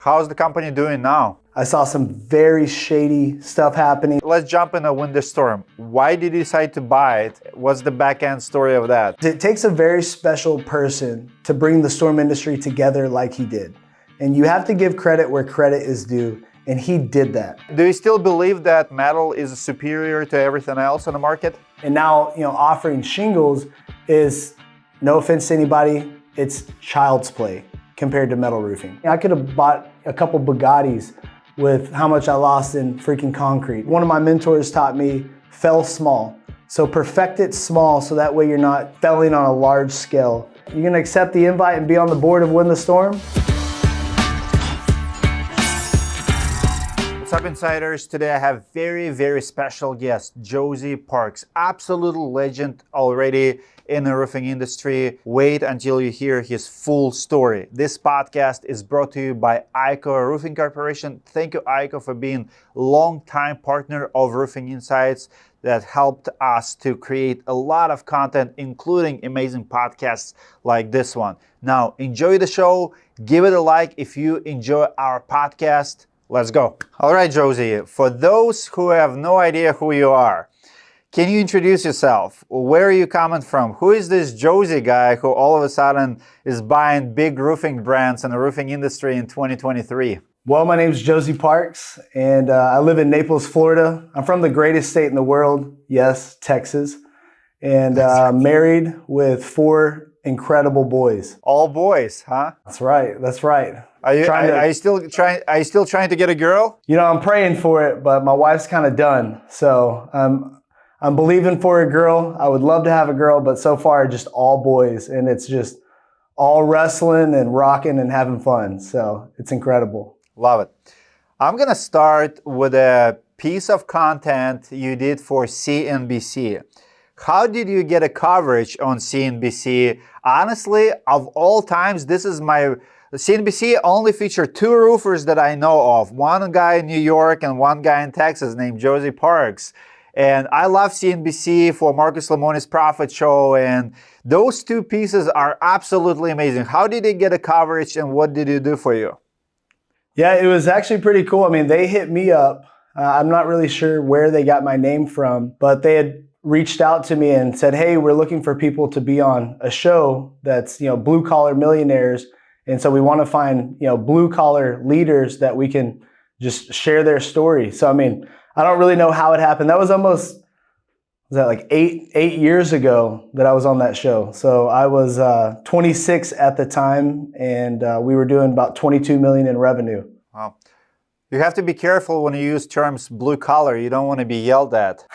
How's the company doing now? I saw some very shady stuff happening. Let's jump in a winter storm. Why did you decide to buy it? What's the back end story of that? It takes a very special person to bring the storm industry together like he did. And you have to give credit where credit is due, and he did that. Do you still believe that metal is superior to everything else on the market? And now, offering shingles is, no offense to anybody, it's child's play compared to metal roofing. I could have bought a couple Bugattis with how much I lost in freaking concrete. One of my mentors taught me, fail small. So perfect it small so that way you're not failing on a large scale. You're gonna accept the invite and be on the board of Win the Storm? What's up, insiders? Today I have very special guest, Josey Parks, absolute legend already in the roofing industry. Wait until you hear his full story. This podcast is brought to you by ICO Roofing Corporation. Thank you, ICO, for being long-time partner of Roofing Insights that helped us to create a lot of content, including amazing podcasts like this one. Now, enjoy the show. Give it a like if you enjoy our podcast. Let's go. All right, Josey, for those who have no idea who you are, can you introduce yourself? Where are you coming from? Who is this Josey guy who all of a sudden is buying big roofing brands in the roofing industry in 2023? Well, my name is Josey Parks, and I live in Naples, Florida. I'm from the greatest state in the world, yes, Texas, and married with 4 incredible boys. All boys, huh? That's right, that's right. Are you still trying to get a girl? I'm praying for it, but my wife's kind of done. So I'm believing for a girl. I would love to have a girl, but so far just all boys, and it's just all wrestling and rocking and having fun. So it's incredible. Love it. I'm gonna start with a piece of content you did for CNBC. How did you get a coverage on CNBC? Honestly, of all times, CNBC only featured 2 roofers that I know of. One guy in New York and one guy in Texas named Josey Parks. And I love CNBC for Marcus Lemonis' Profit Show, and those 2 pieces are absolutely amazing. How did they get a coverage, and what did it do for you? Yeah, it was actually pretty cool. I mean, they hit me up. I'm not really sure where they got my name from, but they had reached out to me and said, hey, we're looking for people to be on a show that's, blue collar millionaires. And so we want to find, blue collar leaders that we can just share their story. So, I mean, I don't really know how it happened. That was like 8 years ago that I was on that show. So I was 26 at the time, and we were doing about 22 million in revenue. Wow. You have to be careful when you use terms blue collar. You don't want to be yelled at.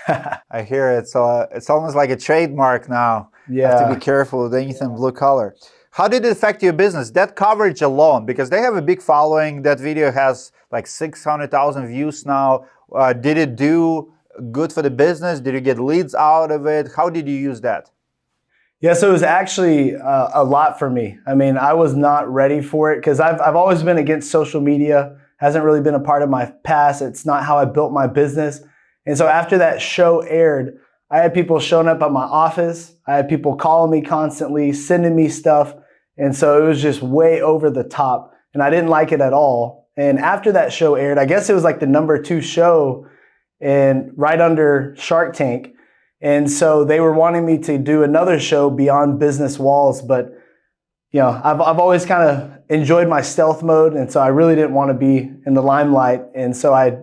I hear it. So it's almost like a trademark now. Yeah. You have to be careful with anything blue collar. How did it affect your business? That coverage alone, because they have a big following. That video has like 600,000 views now. Did it do good for the business? Did you get leads out of it? How did you use that? Yeah, so it was actually a lot for me. I mean, I was not ready for it because I've always been against social media. Hasn't really been a part of my past. It's not how I built my business. And so after that show aired, I had people showing up at my office. I had people calling me constantly, sending me stuff. And so it was just way over the top. And I didn't like it at all. And after that show aired, I guess it was like the #2 show and right under Shark Tank. And so they were wanting me to do another show beyond business walls. But, I've always kind of enjoyed my stealth mode. And so I really didn't want to be in the limelight. And so I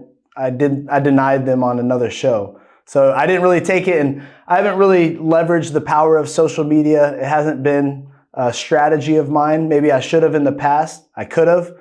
denied them on another show. So I didn't really take it. And I haven't really leveraged the power of social media. It hasn't been a strategy of mine. Maybe I should have in the past. I could have,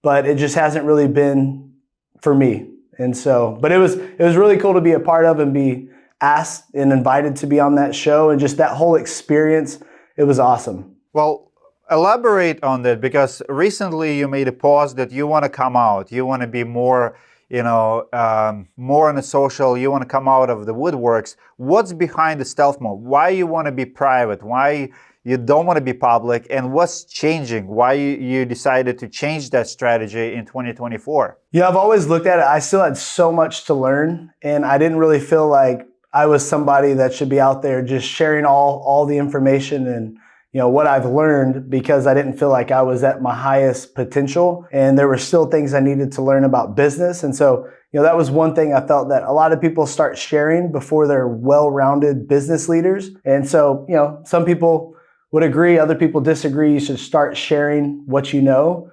but it just hasn't really been for me. And so, but it was really cool to be a part of and be asked and invited to be on that show, and just that whole experience. It was awesome. Well, elaborate on that, because recently you made a post that you want to come out. You want to be more, more on the social. You want to come out of the woodworks. What's behind the stealth mode? Why you want to be private? Why you don't want to be public, and what's changing? Why you decided to change that strategy in 2024? Yeah, I've always looked at it. I still had so much to learn, and I didn't really feel like I was somebody that should be out there just sharing all the information and, what I've learned, because I didn't feel like I was at my highest potential, and there were still things I needed to learn about business. And so, that was one thing I felt that a lot of people start sharing before they're well-rounded business leaders. And so, some people would agree, other people disagree. You should start sharing what you know.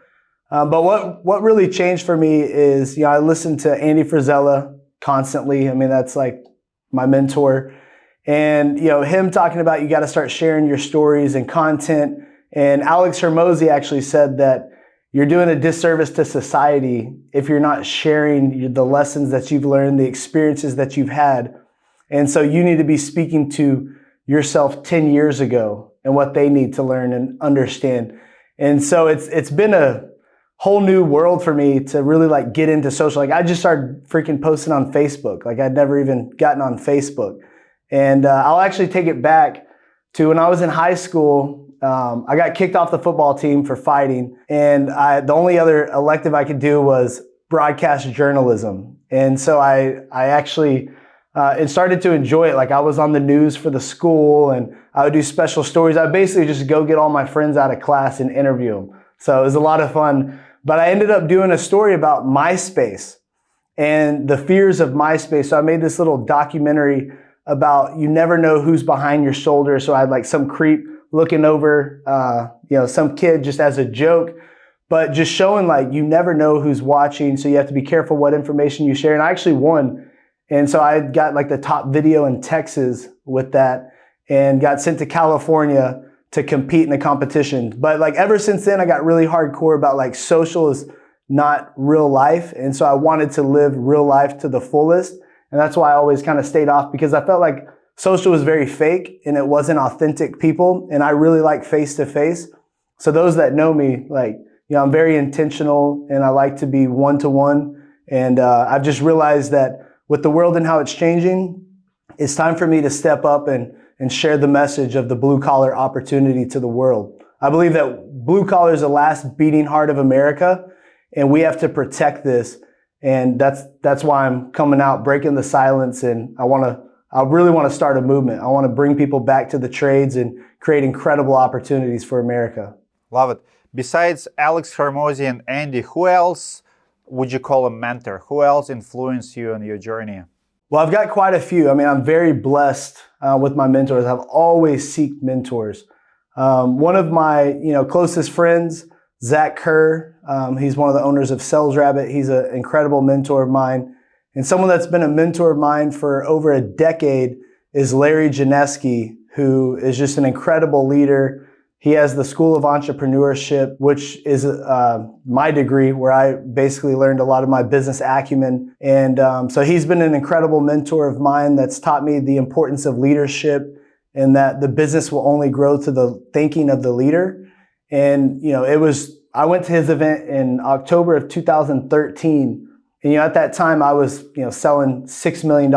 But what really changed for me is, I listened to Andy Frisella constantly. I mean, that's like my mentor. And, him talking about you got to start sharing your stories and content. And Alex Hermosi actually said that you're doing a disservice to society if you're not sharing the lessons that you've learned, the experiences that you've had. And so you need to be speaking to yourself 10 years ago and what they need to learn and understand. And so it's been a whole new world for me to really like get into social. Like I just started freaking posting on Facebook. Like I'd never even gotten on Facebook. And I'll actually take it back to when I was in high school. I got kicked off the football team for fighting, and the only other elective I could do was broadcast journalism. And so I actually started to enjoy it. Like I was on the news for the school, and I would do special stories. I would basically just go get all my friends out of class and interview them. So it was a lot of fun. But I ended up doing a story about MySpace and the fears of MySpace. So I made this little documentary about you never know who's behind your shoulder. So I had like some creep looking over, some kid just as a joke, but just showing like you never know who's watching. So you have to be careful what information you share. And I actually won. And so I got like the top video in Texas with that and got sent to California to compete in the competition. But like ever since then, I got really hardcore about like social is not real life. And so I wanted to live real life to the fullest. And that's why I always kind of stayed off, because I felt like social was very fake and it wasn't authentic people. And I really like face to face. So those that know me, like, I'm very intentional and I like to be one to one. And I've just realized that with the world and how it's changing, it's time for me to step up and share the message of the blue collar opportunity to the world. I believe that blue collar is the last beating heart of America, and we have to protect this. And that's why I'm coming out, breaking the silence. And I really want to start a movement. I want to bring people back to the trades and create incredible opportunities for America. Love it. Besides Alex Hermosi and Andy, who else would you call a mentor? Who else influenced you on your journey? Well, I've got quite a few. I mean, I'm very blessed with my mentors. I've always sought mentors. One of my closest friends, Zach Kerr, he's one of the owners of Sales Rabbit. He's an incredible mentor of mine. And someone that's been a mentor of mine for over a decade is Larry Janeski, who is just an incredible leader. He has the School of Entrepreneurship, which is my degree, where I basically learned a lot of my business acumen. And so he's been an incredible mentor of mine that's taught me the importance of leadership and that the business will only grow to the thinking of the leader. And, I went to his event in October of 2013. And, at that time I was, selling $6 million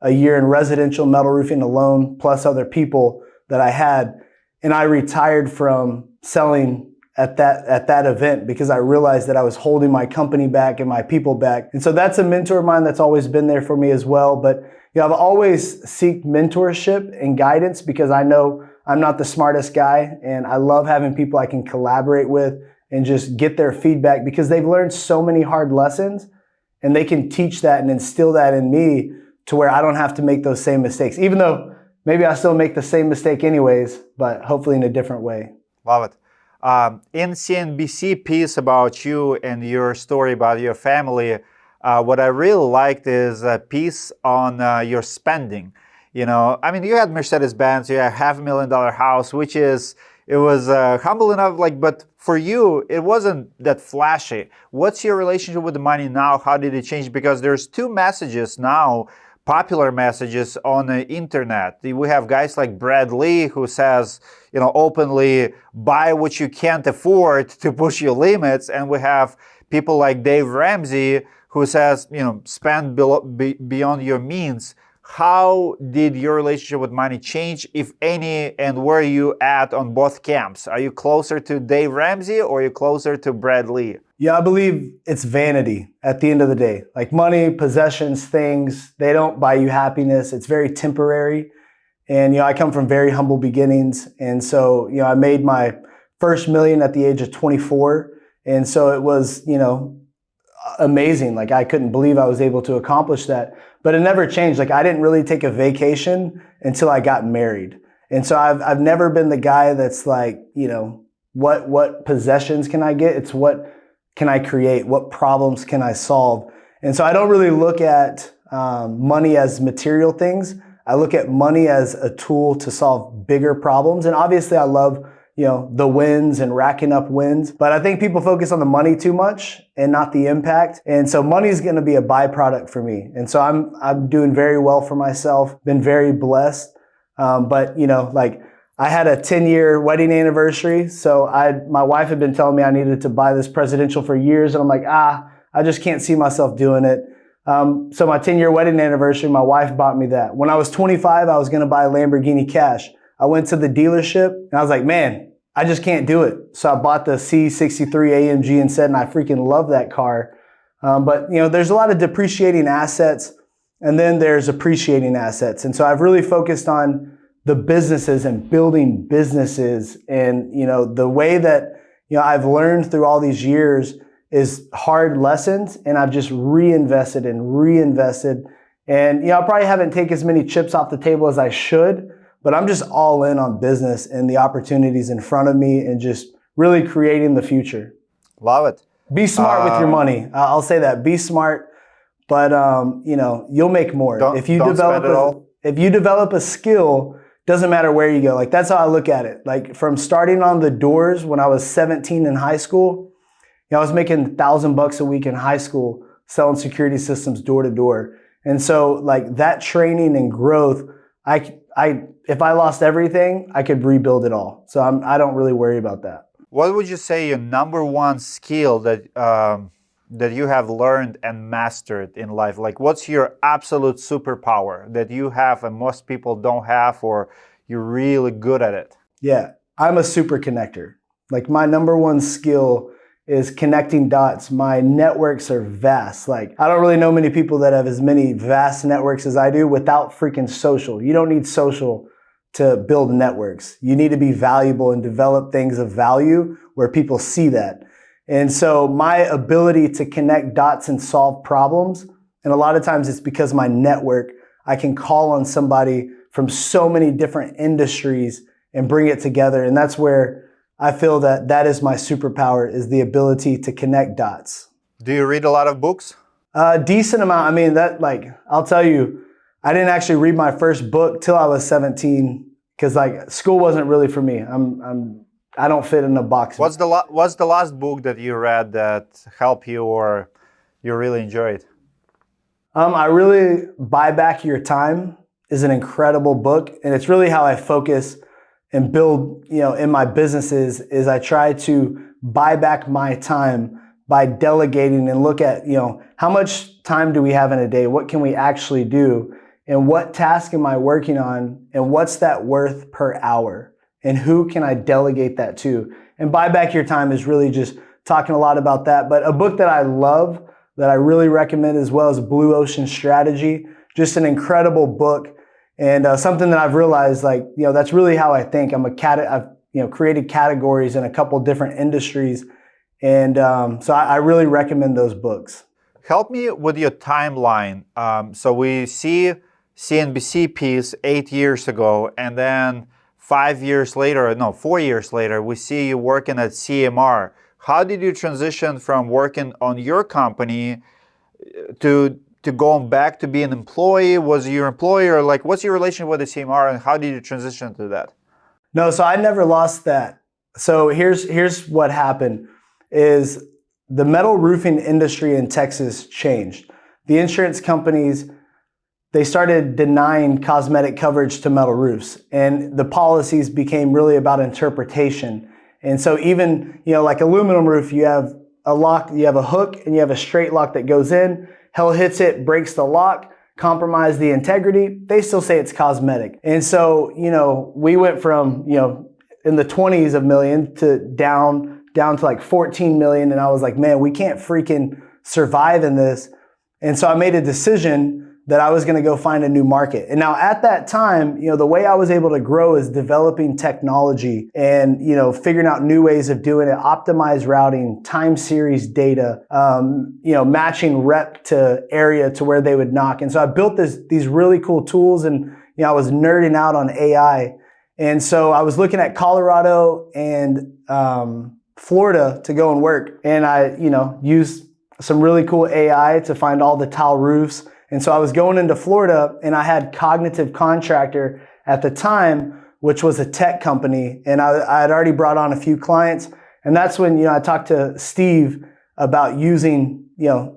a year in residential metal roofing alone, plus other people that I had. And I retired from selling at that event because I realized that I was holding my company back and my people back. And so that's a mentor of mine that's always been there for me as well. But I've always sought mentorship and guidance because I know I'm not the smartest guy, and I love having people I can collaborate with and just get their feedback because they've learned so many hard lessons, and they can teach that and instill that in me to where I don't have to make those same mistakes, even though maybe I still make the same mistake anyways, but hopefully in a different way. Love it. In CNBC piece about you and your story about your family, what I really liked is a piece on your spending. You had Mercedes-Benz, you had $500,000 house, it was humble enough, but for you, it wasn't that flashy. What's your relationship with the money now? How did it change? Because there's two messages now, popular messages on the internet. We have guys like Brad Lee who says, openly, buy what you can't afford to push your limits. And we have people like Dave Ramsey who says, spend beyond your means. How did your relationship with money change, if any, and where are you at on both camps? Are you closer to Dave Ramsey or are you closer to Brad Lee? Yeah, I believe it's vanity at the end of the day. Like money, possessions, things, they don't buy you happiness. It's very temporary. And, I come from very humble beginnings. And so, I made my first million at the age of 24. And so it was, amazing. Like I couldn't believe I was able to accomplish that, but it never changed. Like I didn't really take a vacation until I got married. And so I've never been the guy that's like, what possessions can I get? It's what can I create? What problems can I solve? And so I don't really look at money as material things. I look at money as a tool to solve bigger problems. And obviously I love, the wins and racking up wins. But I think people focus on the money too much and not the impact. And so money is going to be a byproduct for me. And so I'm doing very well for myself, been very blessed. But like I had a 10-year wedding anniversary. So my wife had been telling me I needed to buy this presidential for years. And I'm like, I just can't see myself doing it. So my 10-year wedding anniversary, my wife bought me that. When I was 25, I was going to buy a Lamborghini cash. I went to the dealership and I was like, man, I just can't do it. So I bought the C63 AMG instead, and I freaking love that car. But there's a lot of depreciating assets and then there's appreciating assets. And so I've really focused on the businesses and building businesses. And, the way that, I've learned through all these years is hard lessons, and I've just reinvested. And, I probably haven't taken as many chips off the table as I should, but I'm just all in on business and the opportunities in front of me and just really creating the future. Love it. Be smart with your money. I'll say that. Be smart, but you'll make more. If you develop a skill, doesn't matter where you go. Like that's how I look at it. Like from starting on the doors when I was 17 in high school, I was making $1,000 a week in high school selling security systems door to door. And so like that training and growth, if I lost everything, I could rebuild it all. So I don't really worry about that. What would you say your number one skill that you have learned and mastered in life? Like what's your absolute superpower that you have and most people don't have, or you're really good at it? Yeah, I'm a super connector. Like my number one skill is connecting dots. My networks are vast. Like I don't really know many people that have as many vast networks as I do without freaking social. You don't need social to build networks. You need to be valuable and develop things of value where people see that. And so my ability to connect dots and solve problems, and a lot of times it's because my network, I can call on somebody from so many different industries and bring it together. And that's where I feel that is my superpower, is the ability to connect dots. Do you read a lot of books? Decent amount. I mean, I'll tell you, I didn't actually read my first book till I was 17 because like school wasn't really for me. I don't fit in a box. What's the last book that you read that helped you or you really enjoyed? I really Buy Back Your Time is an incredible book, and it's really how I focus and build, in my businesses is I try to buy back my time by delegating and look at, how much time do we have in a day? What can we actually do? And what task am I working on? And what's that worth per hour? And who can I delegate that to? And Buy Back Your Time is really just talking a lot about that. But a book that I love, that I really recommend as well, is Blue Ocean Strategy. Just an incredible book. And something that I've realized, that's really how I think. I've created categories in a couple different industries. And so I really recommend those books. Help me with your timeline. So we see CNBC piece 8 years ago, and then 4 years later, we see you working at CMR. How did you transition from working on your company to going back to be an employee? Was your employer, what's your relation with the CMR, and how did you transition to that? No, so I never lost that. So here's what happened is the metal roofing industry in Texas changed. The insurance companies, they started denying cosmetic coverage to metal roofs, and the policies became really about interpretation. And so even, like aluminum roof, you have a lock, you have a hook, and you have a straight lock that goes in. Hell hits it, breaks the lock, compromise the integrity. They still say it's cosmetic. And so, we went from, in the 20s of million to down to like 14 million. And I was like, man, we can't freaking survive in this. And so I made a decision that I was going to go find a new market. And now at that time, the way I was able to grow is developing technology and, figuring out new ways of doing it, optimized routing, time series data, matching rep to area to where they would knock. And so I built these really cool tools, and, I was nerding out on AI. And so I was looking at Colorado and Florida to go and work. And I, used some really cool AI to find all the tile roofs. And so I was going into Florida, and I had Cognitive Contractor at the time, which was a tech company. And I had already brought on a few clients. And that's when, I talked to Steve about using,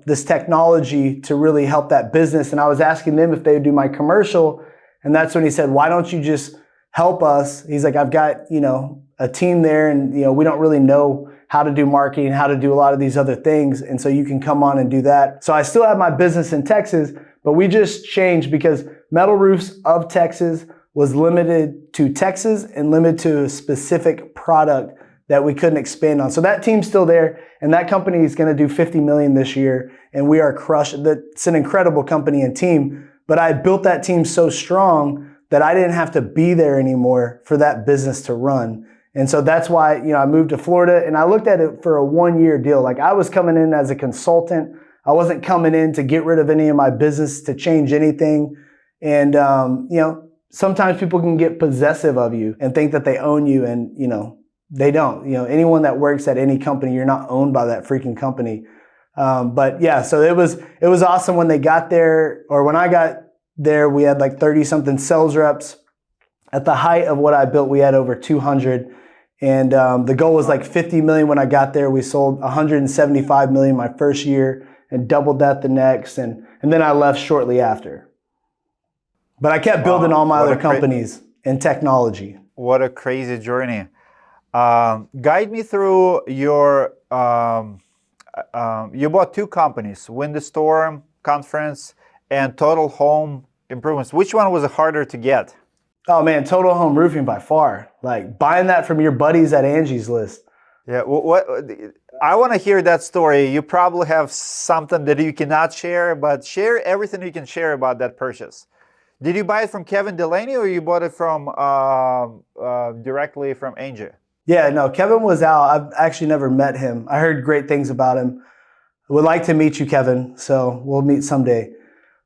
this technology to really help that business. And I was asking them if they would do my commercial. And that's when he said, why don't you just help us? He's like, I've got, a team there, and, we don't really know how to do marketing, how to do a lot of these other things. And so you can come on and do that. So I still have my business in Texas, but we just changed because Metal Roofs of Texas was limited to Texas and limited to a specific product that we couldn't expand on. So that team's still there, and that company is going to do 50 million this year, and we are crushed. It's an incredible company and team, but I built that team so strong that I didn't have to be there anymore for that business to run. And so that's why, I moved to Florida, and I looked at it for a 1-year deal. Like, I was coming in as a consultant. I wasn't coming in to get rid of any of my business, to change anything. And, sometimes people can get possessive of you and think that they own you, and, they don't. Anyone that works at any company, you're not owned by that freaking company. But yeah, so it was awesome when they got there, or when I got there, we had like 30 something sales reps. At the height of what I built, we had over 200. And the goal was like 50 million when I got there. We sold 175 million my first year and doubled that the next. And then I left shortly after. But I kept building all my other companies in technology. What a crazy journey. Guide me through your, you bought 2 companies, Win the Storm Conference and Total Home Improvements. Which one was harder to get? Oh man, Total Home Roofing by far. Like, buying that from your buddies at Angi's List. Yeah, I want to hear that story. You probably have something that you cannot share, but share everything you can share about that purchase. Did you buy it from Kevin Delaney, or you bought it from directly from Angi? Yeah, no, Kevin was out. I've actually never met him. I heard great things about him. Would like to meet you, Kevin. So we'll meet someday.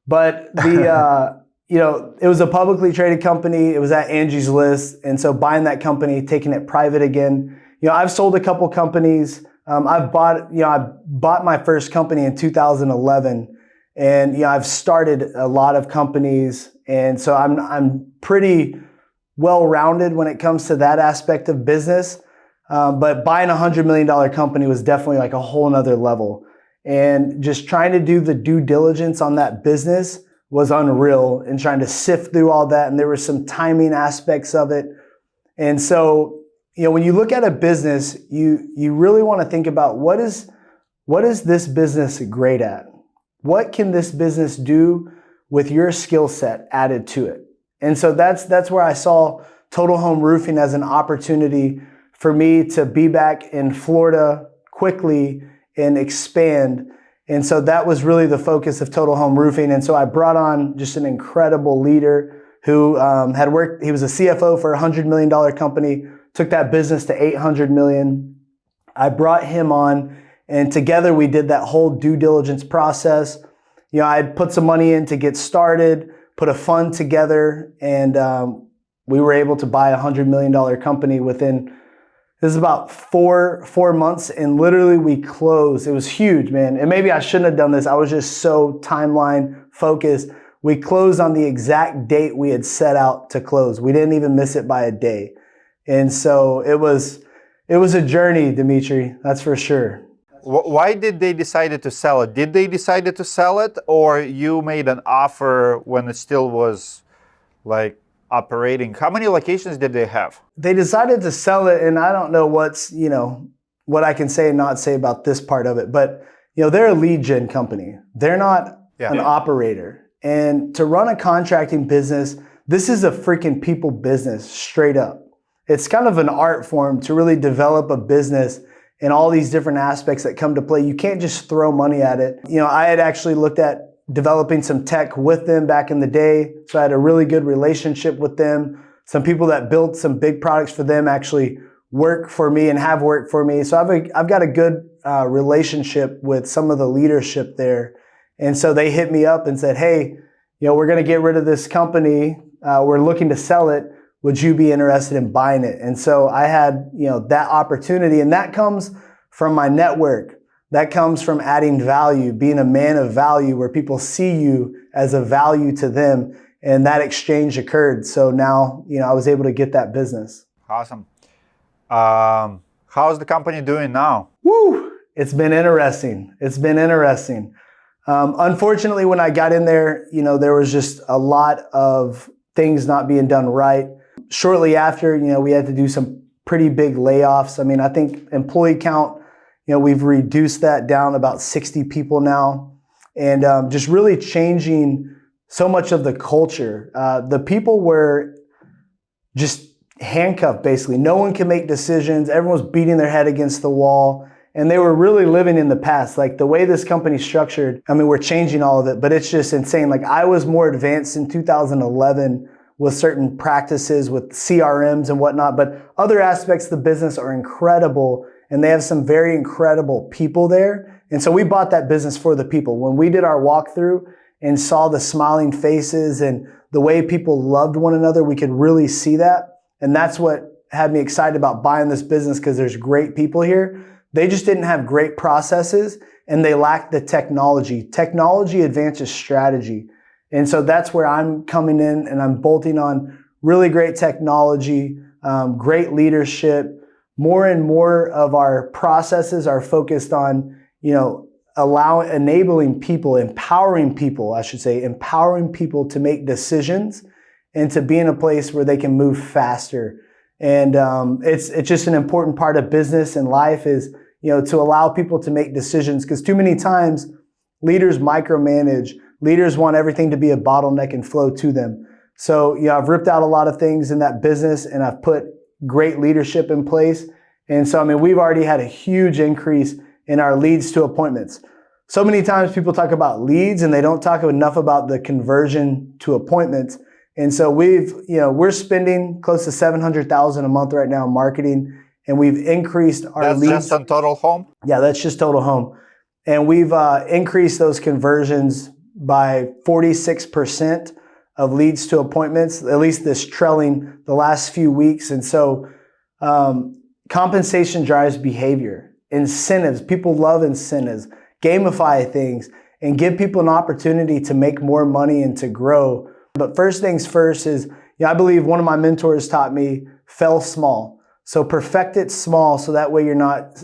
But the it was a publicly traded company. It was at Angi's List. And so buying that company, taking it private again. I've sold a couple companies. I bought my first company in 2011. And, I've started a lot of companies. And so I'm pretty well-rounded when it comes to that aspect of business. But buying a $100 million company was definitely like a whole nother level. And just trying to do the due diligence on that business was unreal, and trying to sift through all that. And there were some timing aspects of it. And so, when you look at a business, you really want to think about what is this business great at? What can this business do with your skill set added to it? And so that's where I saw Total Home Roofing as an opportunity for me to be back in Florida quickly and expand. And so that was really the focus of Total Home Roofing. And so I brought on just an incredible leader who had worked. He was a CFO for a $100 million company, took that business to 800 million. I brought him on, and together we did that whole due diligence process. I'd put some money in to get started, put a fund together, and we were able to buy a $100 million company within, this is about four months, and literally we closed. It was huge, man. And maybe I shouldn't have done this. I was just so timeline focused. We closed on the exact date we had set out to close. We didn't even miss it by a day. And so it was a journey, Dmitry, that's for sure. Why did they decide to sell it? Did they decide to sell it, or you made an offer when it still was like operating? How many locations did they have? They decided to sell it, and I don't know what I can say and not say about this part of it, but they're a lead gen company. They're not an operator. And to run a contracting business, this is a freaking people business, straight up. It's kind of an art form to really develop a business and all these different aspects that come to play. You can't just throw money at it. I had actually looked at developing some tech with them back in the day. So I had a really good relationship with them. Some people that built some big products for them actually work for me and have worked for me. So I've got a good relationship with some of the leadership there. And so they hit me up and said, hey, we're going to get rid of this company. We're looking to sell it. Would you be interested in buying it? And so I had, that opportunity, and that comes from my network. That comes from adding value, being a man of value where people see you as a value to them. And that exchange occurred. So now, I was able to get that business. Awesome. How's the company doing now? Woo! It's been interesting. Unfortunately, when I got in there, there was just a lot of things not being done right. Shortly after, we had to do some pretty big layoffs. I mean, I think employee count, we've reduced that down about 60 people now, and just really changing so much of the culture. The people were just handcuffed, basically. No one can make decisions. Everyone's beating their head against the wall. And they were really living in the past. Like the way this company's structured, I mean, we're changing all of it, but it's just insane. Like I was more advanced in 2011 with certain practices with CRMs and whatnot, but other aspects of the business are incredible, and they have some very incredible people there. And so we bought that business for the people. When we did our walkthrough and saw the smiling faces and the way people loved one another, we could really see that. And that's what had me excited about buying this business, because there's great people here. They just didn't have great processes, and they lacked the technology. Technology advances strategy. And so that's where I'm coming in, and I'm bolting on really great technology, great leadership. More and more of our processes are focused on, enabling people, empowering people to make decisions and to be in a place where they can move faster. And it's just an important part of business and life is, to allow people to make decisions, because too many times leaders micromanage. Leaders want everything to be a bottleneck and flow to them. So, I've ripped out a lot of things in that business, and I've put great leadership in place. And so, we've already had a huge increase in our leads to appointments. So many times people talk about leads and they don't talk enough about the conversion to appointments. And so we're spending close to $700,000 a month right now in marketing, and we've increased our leads. That's just on Total Home? Yeah, that's just Total Home. And we've increased those conversions by 46% of leads to appointments, at least this trailing the last few weeks. And so compensation drives behavior. Incentives, people love incentives. Gamify things and give people an opportunity to make more money and to grow. But first things first is, I believe one of my mentors taught me, fail small. So perfect it small, so that way you're not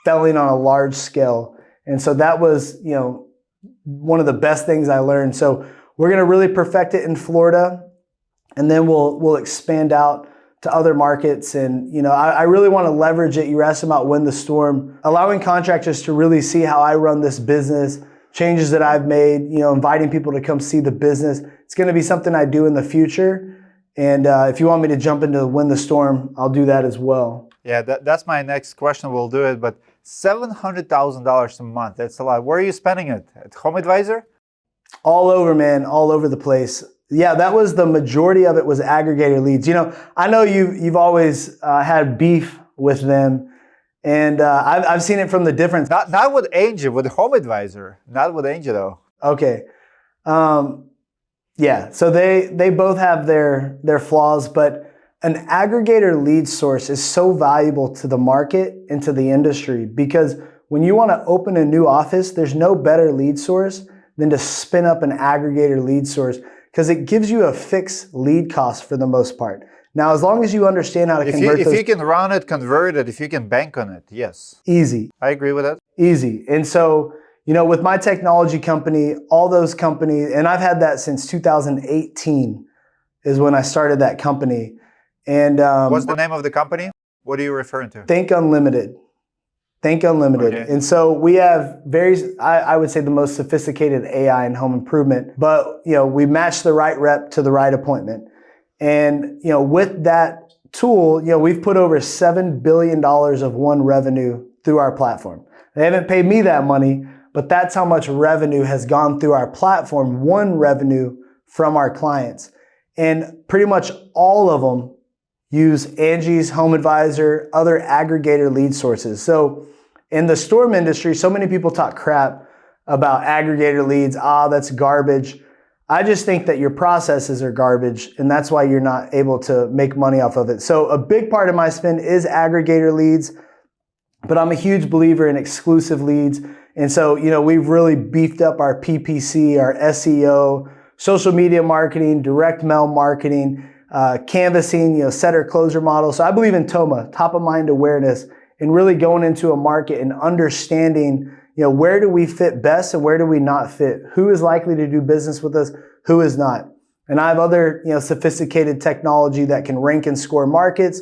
failing on a large scale. And so that was, one of the best things I learned. So we're going to really perfect it in Florida, and then we'll expand out to other markets. And, I really want to leverage it. You were asking about when the storm, allowing contractors to really see how I run this business, changes that I've made, inviting people to come see the business. It's going to be something I do in the future. And if you want me to jump into when the storm, I'll do that as well. Yeah, that's my next question. We'll do it. But $700,000 a month, that's a lot. Where are you spending it? At Home Advisor? All over, man. All over the place. Yeah, that was the majority of it was aggregator leads. I know you've always had beef with them, and I've seen it from the difference. Not with Angi, with Home Advisor. Not with Angi though. Okay. Yeah, so they both have their flaws, but an aggregator lead source is so valuable to the market and to the industry, because when you want to open a new office, there's no better lead source than to spin up an aggregator lead source, because it gives you a fixed lead cost for the most part. Now, as long as you understand how to convert those... If you can run it, convert it, if you can bank on it, yes. Easy. I agree with that. Easy. And so, with my technology company, all those companies, and I've had that since 2018 is when I started that company. And what's the name of the company? What are you referring to? Think Unlimited. Think Unlimited. Okay. And so we have I would say the most sophisticated AI in home improvement, but we match the right rep to the right appointment. And with that tool, we've put over $7 billion of revenue through our platform. They haven't paid me that money, but that's how much revenue has gone through our platform, one revenue from our clients. And pretty much all of them use Angi's Home Advisor, other aggregator lead sources. So in the storm industry, so many people talk crap about aggregator leads. That's garbage. I just think that your processes are garbage, and that's why you're not able to make money off of it. So a big part of my spend is aggregator leads, but I'm a huge believer in exclusive leads. And so, we've really beefed up our PPC, our SEO, social media marketing, direct mail marketing, canvassing, setter closer model. So I believe in TOMA, top of mind awareness, and really going into a market and understanding, where do we fit best and where do we not fit? Who is likely to do business with us? Who is not? And I have other, sophisticated technology that can rank and score markets.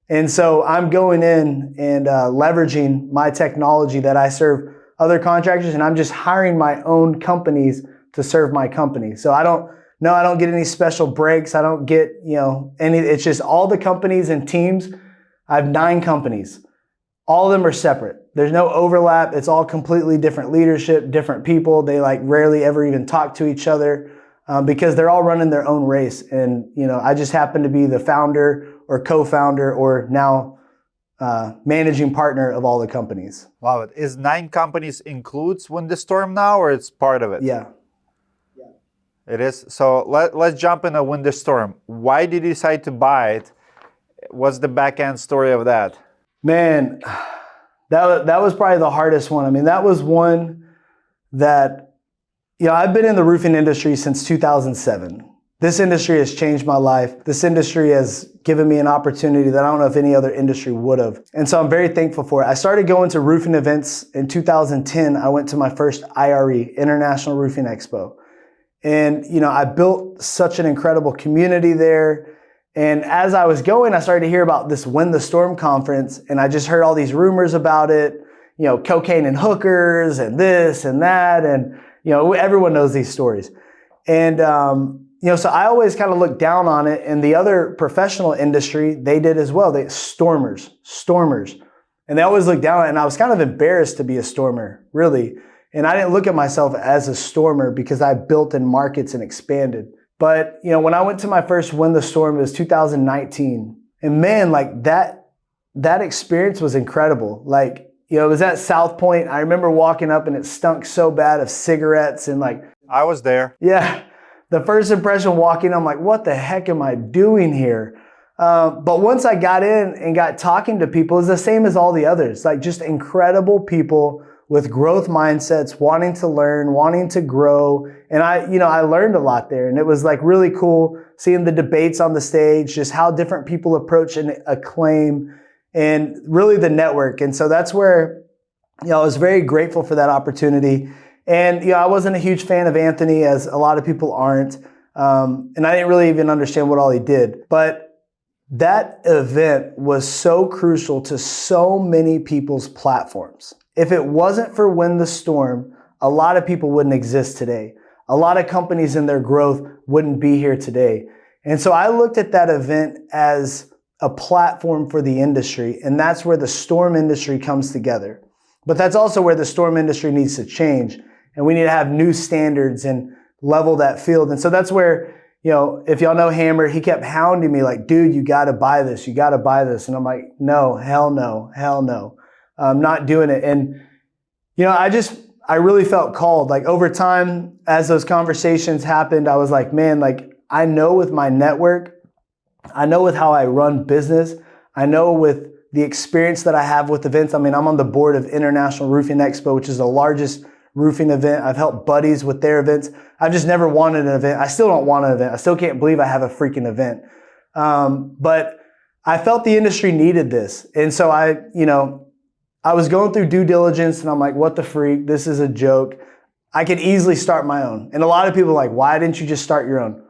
And so I'm going in and leveraging my technology that I serve other contractors, and I'm just hiring my own companies to serve my company. So I don't get any special breaks. I don't get, it's just all the companies and teams. I have 9 companies. All of them are separate. There's no overlap. It's all completely different leadership, different people. They rarely ever even talk to each other because they're all running their own race. And, I just happen to be the founder or co-founder or now managing partner of all the companies. Wow. Is 9 companies includes Win the Storm now, or it's part of it? Yeah. It is. So let's jump into Win the Storm. Why did you decide to buy it? What's the back end story of that? Man, that was probably the hardest one. I mean, that was one that, I've been in the roofing industry since 2007. This industry has changed my life. This industry has given me an opportunity that I don't know if any other industry would have. And so I'm very thankful for it. I started going to roofing events in 2010. I went to my first IRE, International Roofing Expo. And, I built such an incredible community there. And as I was going, I started to hear about this Win the Storm conference, and I just heard all these rumors about it, cocaine and hookers and this and that. And, everyone knows these stories. And, so I always kind of looked down on it, and the other professional industry, they did as well. Stormers. And they always looked down on it, and I was kind of embarrassed to be a stormer, really. And I didn't look at myself as a stormer because I built in markets and expanded. But, when I went to my first Win the Storm, it was 2019. And man, that experience was incredible. It was at South Point. I remember walking up and it stunk so bad of cigarettes and I was there. Yeah. The first impression walking, I'm like, what the heck am I doing here? But once I got in and got talking to people, it's the same as all the others. Just incredible people with growth mindsets, wanting to learn, wanting to grow. And I learned a lot there. And it was really cool seeing the debates on the stage, just how different people approach a claim and really the network. And so that's where, I was very grateful for that opportunity. And, I wasn't a huge fan of Anthony, as a lot of people aren't. And I didn't really even understand what all he did. But that event was so crucial to so many people's platforms. If it wasn't for Win the Storm, a lot of people wouldn't exist today. A lot of companies in their growth wouldn't be here today. And so I looked at that event as a platform for the industry, and that's where the storm industry comes together. But that's also where the storm industry needs to change, and we need to have new standards and level that field. And so that's where, if y'all know Hammer, he kept hounding me dude, you got to buy this. You got to buy this. And I'm like, no, hell no, hell no. I'm not doing it. And, I really felt called. Over time, as those conversations happened, I was like, man, I know with my network, I know with how I run business, I know with the experience that I have with events. I mean, I'm on the board of International Roofing Expo, which is the largest roofing event. I've helped buddies with their events. I've just never wanted an event. I still don't want an event. I still can't believe I have a freaking event. But I felt the industry needed this. And so I was going through due diligence and I'm like, what the freak? This is a joke. I could easily start my own. And a lot of people are like, why didn't you just start your own?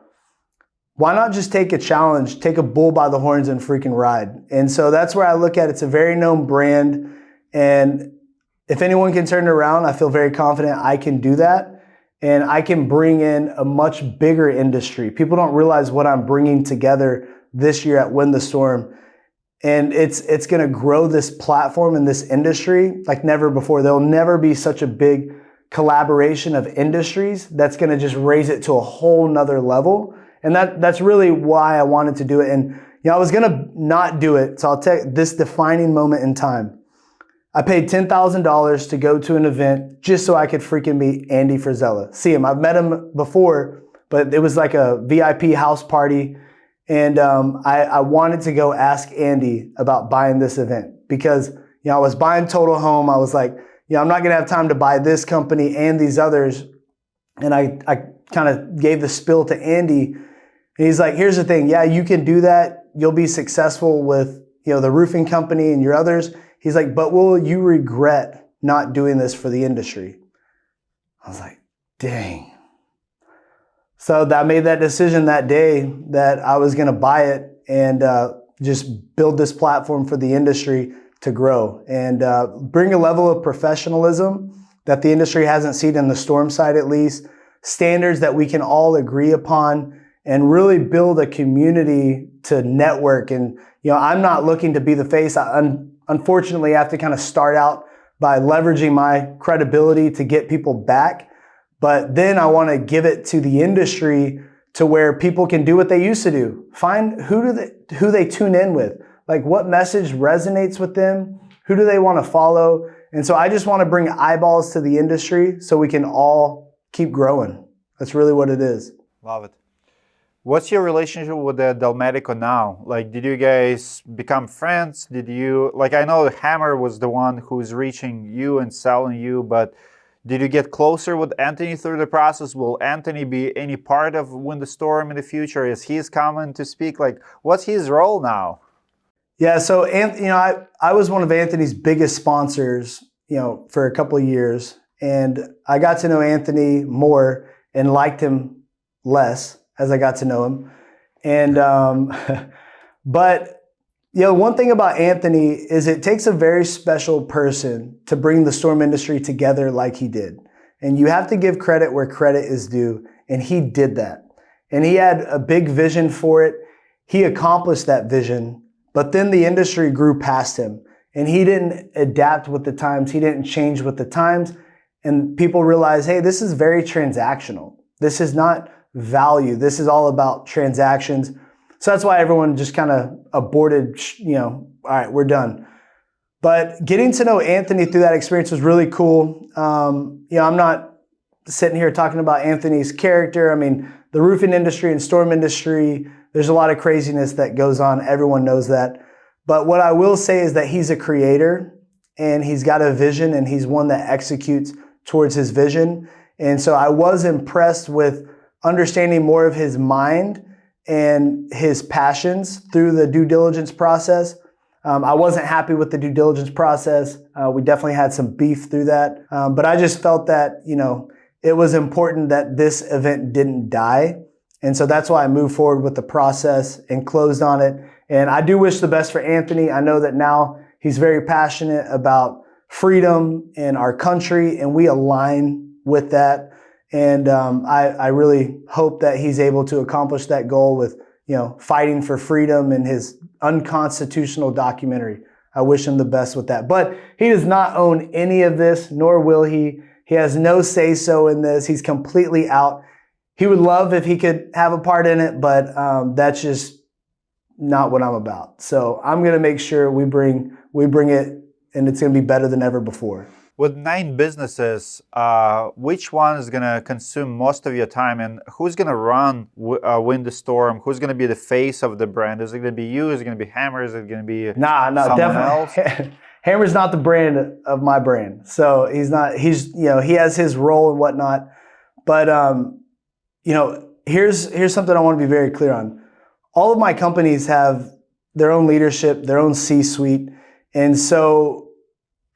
Why not just take a challenge, take a bull by the horns and freaking ride? And so that's where I look at it. It's a very known brand. And if anyone can turn it around, I feel very confident I can do that. And I can bring in a much bigger industry. People don't realize what I'm bringing together this year at Win the Storm. And it's going to grow this platform and this industry like never before. There'll never be such a big collaboration of industries that's going to just raise it to a whole nother level. And that's really why I wanted to do it. And I was going to not do it. So I'll tell you this defining moment in time. I paid $10,000 to go to an event just so I could freaking meet Andy Frisella. See him. I've met him before, but it was like a VIP house party. And I wanted to go ask Andy about buying this event because, I was buying Total Home. I was like, I'm not going to have time to buy this company and these others. And I kind of gave the spill to Andy. And he's like, here's the thing. Yeah, you can do that. You'll be successful with, the roofing company and your others. He's like, but will you regret not doing this for the industry? I was like, dang. So I made that decision that day that I was going to buy it and just build this platform for the industry to grow and bring a level of professionalism that the industry hasn't seen in the storm side, at least, standards that we can all agree upon, and really build a community to network. And, I'm not looking to be the face. Unfortunately, I have to kind of start out by leveraging my credibility to get people back. But then I want to give it to the industry to where people can do what they used to do. Find who they tune in with. Like what message resonates with them? Who do they want to follow? And so I just want to bring eyeballs to the industry so we can all keep growing. That's really what it is. Love it. What's your relationship with the Delmedico now? Like, did you guys become friends? I know Hammer was the one who's reaching you and selling you, but did you get closer with Anthony through the process? Will Anthony be any part of Win the Storm in the future? Is he coming to speak? Like, what's his role now? Yeah, so I was one of Anthony's biggest sponsors, for a couple of years, and I got to know Anthony more and liked him less as I got to know him. And but one thing about Anthony is it takes a very special person to bring the storm industry together like he did. And you have to give credit where credit is due, and he did that. And he had a big vision for it. He accomplished that vision. But then the industry grew past him and he didn't adapt with the times. He didn't change with the times. And people realized, hey, this is very transactional. This is not value. This is all about transactions. So that's why everyone just kind of aborted, all right, we're done. But getting to know Anthony through that experience was really cool. I'm not sitting here talking about Anthony's character. I mean, the roofing industry and storm industry, there's a lot of craziness that goes on. Everyone knows that. But what I will say is that he's a creator and he's got a vision and he's one that executes towards his vision. And so I was impressed with understanding more of his mind and his passions through the due diligence process. I wasn't happy with the due diligence process. We definitely had some beef through that. But I just felt that, it was important that this event didn't die. And so that's why I moved forward with the process and closed on it. And I do wish the best for Anthony. I know that now he's very passionate about freedom in our country, and we align with that. And I really hope that he's able to accomplish that goal with, fighting for freedom in his unconstitutional documentary. I wish him the best with that. But he does not own any of this, nor will he. He has no say-so in this. He's completely out. He would love if he could have a part in it, but that's just not what I'm about. So I'm going to make sure we bring it, and it's going to be better than ever before. With 9 businesses, which one is going to consume most of your time, and who's going to run Win the Storm? Who's going to be the face of the brand? Is it going to be you? Is it going to be Hammer? Is it going to be someone definitely else? Hammer's not the brand of my brand. So he's not, he has his role and whatnot. But, here's something I want to be very clear on. All of my companies have their own leadership, their own C-suite. And so,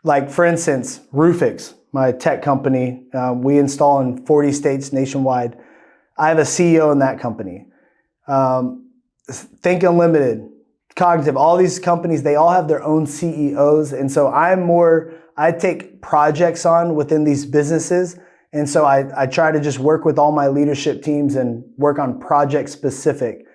like, for instance, Roofix, my tech company, we install in 40 states nationwide. I have a CEO in that company. Think Unlimited, Cognitive, all these companies, they all have their own CEOs. And so I take projects on within these businesses. And so I try to just work with all my leadership teams and work on project specific,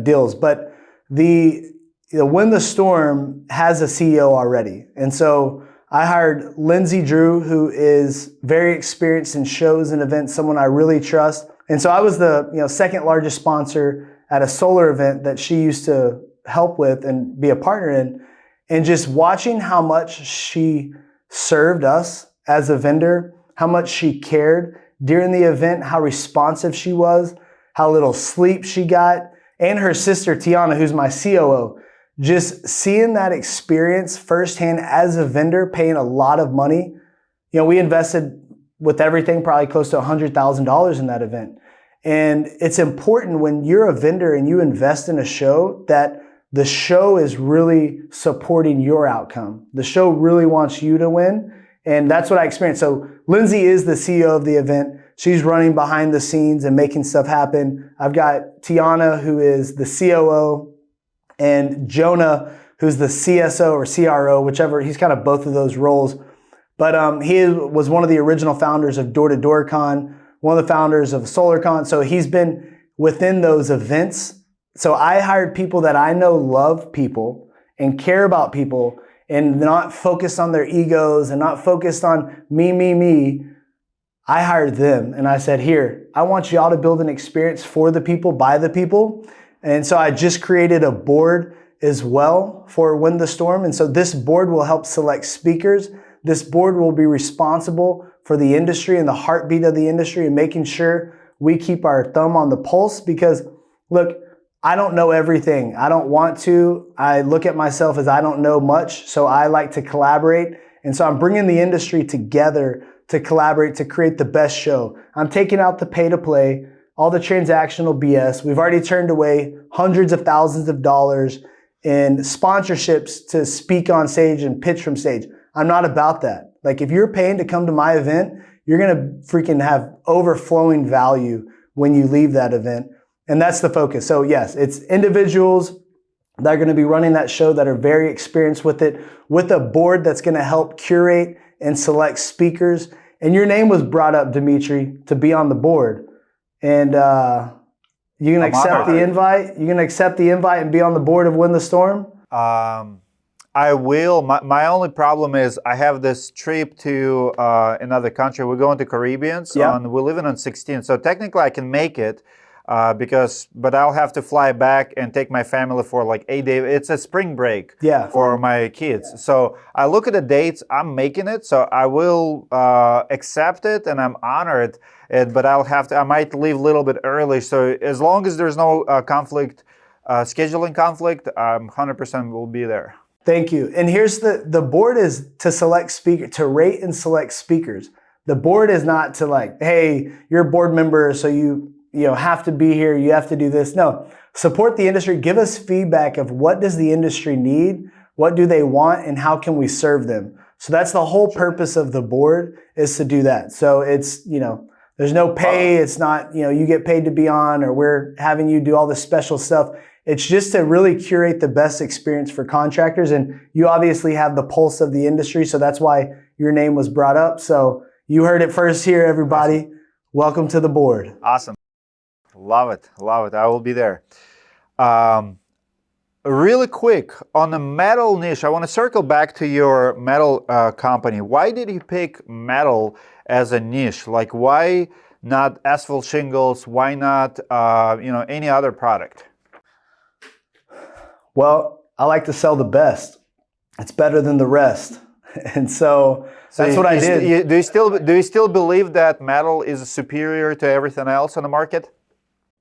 deals. But Win the Storm has a CEO already. And so I hired Lindsay Drew, who is very experienced in shows and events, someone I really trust. And so I was the second largest sponsor at a solar event that she used to help with and be a partner in. And just watching how much she served us as a vendor, how much she cared during the event, how responsive she was, how little sleep she got, and her sister Tiana, who's my COO. Just seeing that experience firsthand as a vendor, paying a lot of money. We invested with everything probably close to $100,000 in that event. And it's important when you're a vendor and you invest in a show that the show is really supporting your outcome. The show really wants you to win. And that's what I experienced. So Lindsay is the CEO of the event. She's running behind the scenes and making stuff happen. I've got Tiana, who is the COO, and Jonah, who's the CSO or CRO, whichever. He's kind of both of those roles. But he was one of the original founders of Door to Door Con, one of the founders of SolarCon. So he's been within those events. So I hired people that I know love people and care about people and not focused on their egos and not focused on me. I hired them and I said, here, I want y'all to build an experience for the people, by the people. And so I just created a board as well for Win the Storm. And so this board will help select speakers. This board will be responsible for the industry and the heartbeat of the industry and making sure we keep our thumb on the pulse because, look, I don't know everything. I don't want to. I look at myself as I don't know much, so I like to collaborate. And so I'm bringing the industry together to collaborate to create the best show. I'm taking out the pay-to-play, all the transactional BS. We've already turned away hundreds of thousands of dollars in sponsorships to speak on stage and pitch from stage. I'm not about that. Like if you're paying to come to my event, you're gonna freaking have overflowing value when you leave that event. And that's the focus. So yes, it's individuals that are gonna be running that show that are very experienced with it, with a board that's gonna help curate and select speakers. And your name was brought up, Dmitry, to be on the board. And you gonna accept the invite? You gonna accept the invite and be on the board of Win the Storm? I will. My only problem is I have this trip to another country. We're going to Caribbean. We're living on 16, so technically I can make it but I'll have to fly back and take my family for like 8 days. It's a spring break for my kids. So I look at the dates. I'm making it, so I will accept it, and I'm honored. But I might leave a little bit early. So as long as there's no scheduling conflict, 100% will be there. Thank you. And here's the board is to select to rate and select speakers. The board is not to like, hey, you're a board member, so you have to be here, you have to do this. No, support the industry. Give us feedback of what does the industry need, what do they want, and how can we serve them. So that's the whole purpose of the board is to do that. So it's, there's no pay. It's not, you get paid to be on or we're having you do all this special stuff. It's just to really curate the best experience for contractors. And you obviously have the pulse of the industry. So that's why your name was brought up. So you heard it first here, everybody. Awesome. Welcome to the board. Awesome. Love it. Love it. I will be there. Really quick, on the metal niche, I want to circle back to your metal company. Why did you pick metal as a niche? Like, why not asphalt shingles? Why not, any other product? Well, I like to sell the best. It's better than the rest. And so that's what I did. Do you still believe that metal is superior to everything else on the market?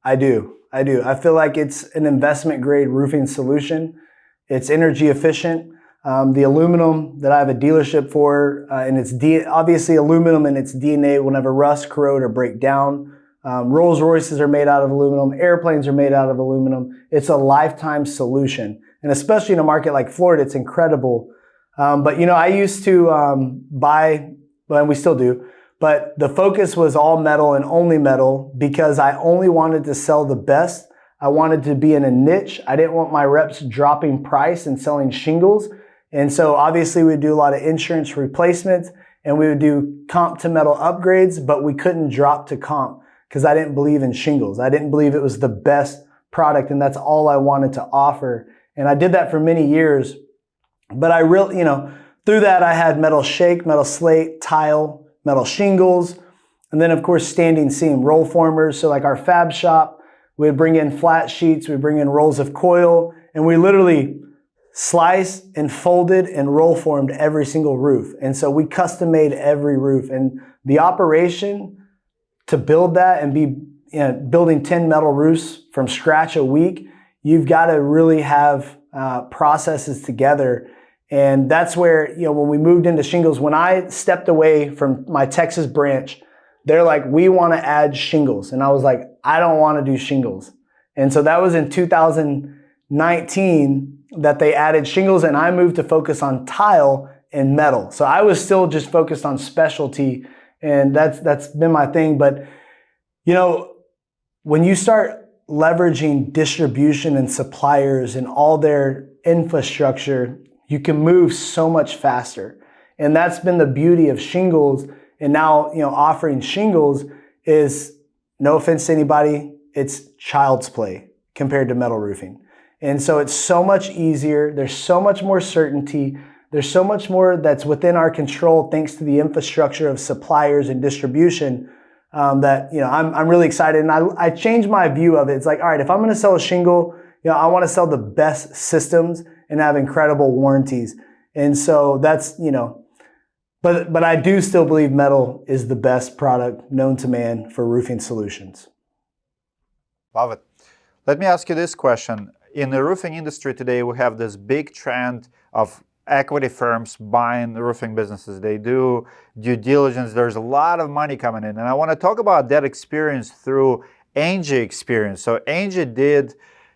I do. I feel like it's an investment grade roofing solution. It's energy efficient. The aluminum that I have a dealership for, and it's obviously aluminum in its DNA will never rust, corrode, or break down. Rolls Royces are made out of aluminum. Airplanes are made out of aluminum. It's a lifetime solution. And especially in a market like Florida, it's incredible. But I used to buy, and we still do, but the focus was all metal and only metal because I only wanted to sell the best. I wanted to be in a niche. I didn't want my reps dropping price and selling shingles. And so obviously we would do a lot of insurance replacements and we would do comp to metal upgrades, but we couldn't drop to comp because I didn't believe in shingles. I didn't believe it was the best product and that's all I wanted to offer. And I did that for many years. But I really, through that, I had metal shake, metal slate, tile, metal shingles, and then of course standing seam, roll formers. So like our fab shop, we'd bring in flat sheets, we'd bring in rolls of coil, and we literally sliced and folded and roll formed every single roof. And so we custom made every roof. And the operation to build that and be building 10 metal roofs from scratch a week, you've got to really have processes together. And that's where, when we moved into shingles, when I stepped away from my Texas branch, they're like, we want to add shingles. And I was like, I don't want to do shingles. And so that was in 2019 that they added shingles, and I moved to focus on tile and metal. So I was still just focused on specialty, and that's been my thing. But when you start leveraging distribution and suppliers and all their infrastructure, you can move so much faster. And that's been the beauty of shingles. And now, offering shingles is, no offense to anybody, it's child's play compared to metal roofing. And so it's so much easier. There's so much more certainty. There's so much more that's within our control thanks to the infrastructure of suppliers and distribution that, I'm really excited. And I changed my view of it. It's like, all right, if I'm going to sell a shingle, I want to sell the best systems and have incredible warranties. And so that's, but I do still believe metal is the best product known to man for roofing solutions. Love it. Let me ask you this question. In the roofing industry today, we have this big trend of equity firms buying roofing businesses. They do due diligence. There's a lot of money coming in. And I want to talk about that experience through Angi experience. So Angi did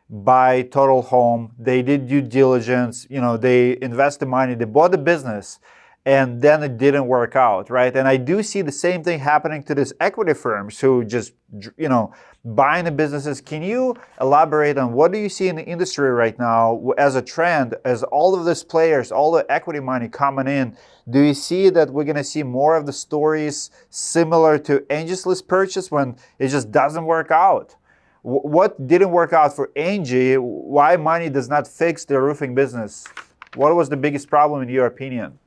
buy Total Home. They did due diligence. They invested money. They bought the business. And then it didn't work out, right? And I do see the same thing happening to these equity firms who just, buying the businesses. Can you elaborate on what do you see in the industry right now as a trend, as all of these players, all the equity money coming in? Do you see that we're going to see more of the stories similar to Angi's list purchase when it just doesn't work out? What didn't work out for Angi? Why money does not fix their roofing business? What was the biggest problem in your opinion?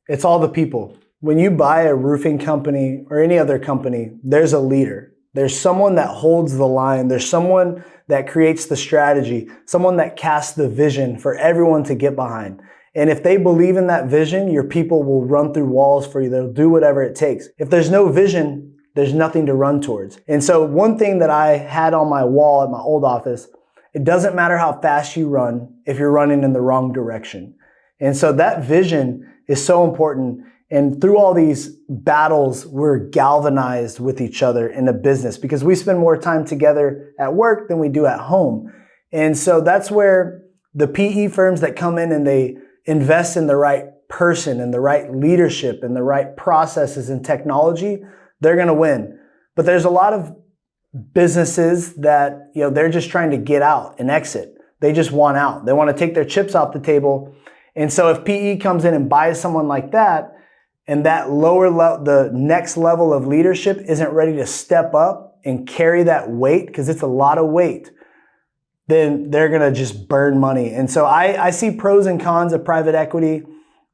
It's all the people. When you buy a roofing company or any other company, there's a leader. There's someone that holds the line. There's someone that creates the strategy, someone that casts the vision for everyone to get behind. And if they believe in that vision, your people will run through walls for you. They'll do whatever it takes. If there's no vision, there's nothing to run towards. And so one thing that I had on my wall at my old office, it doesn't matter how fast you run if you're running in the wrong direction. And so that vision is so important. And through all these battles, we're galvanized with each other in a business because we spend more time together at work than we do at home. And so that's where the PE firms that come in and they invest in the right person and the right leadership and the right processes and technology, they're going to win. But there's a lot of businesses that, they're just trying to get out and exit. They just want out. They want to take their chips off the table. And so if PE comes in and buys someone like that, and that the next level of leadership isn't ready to step up and carry that weight, because it's a lot of weight, then they're going to just burn money. And so I see pros and cons of private equity.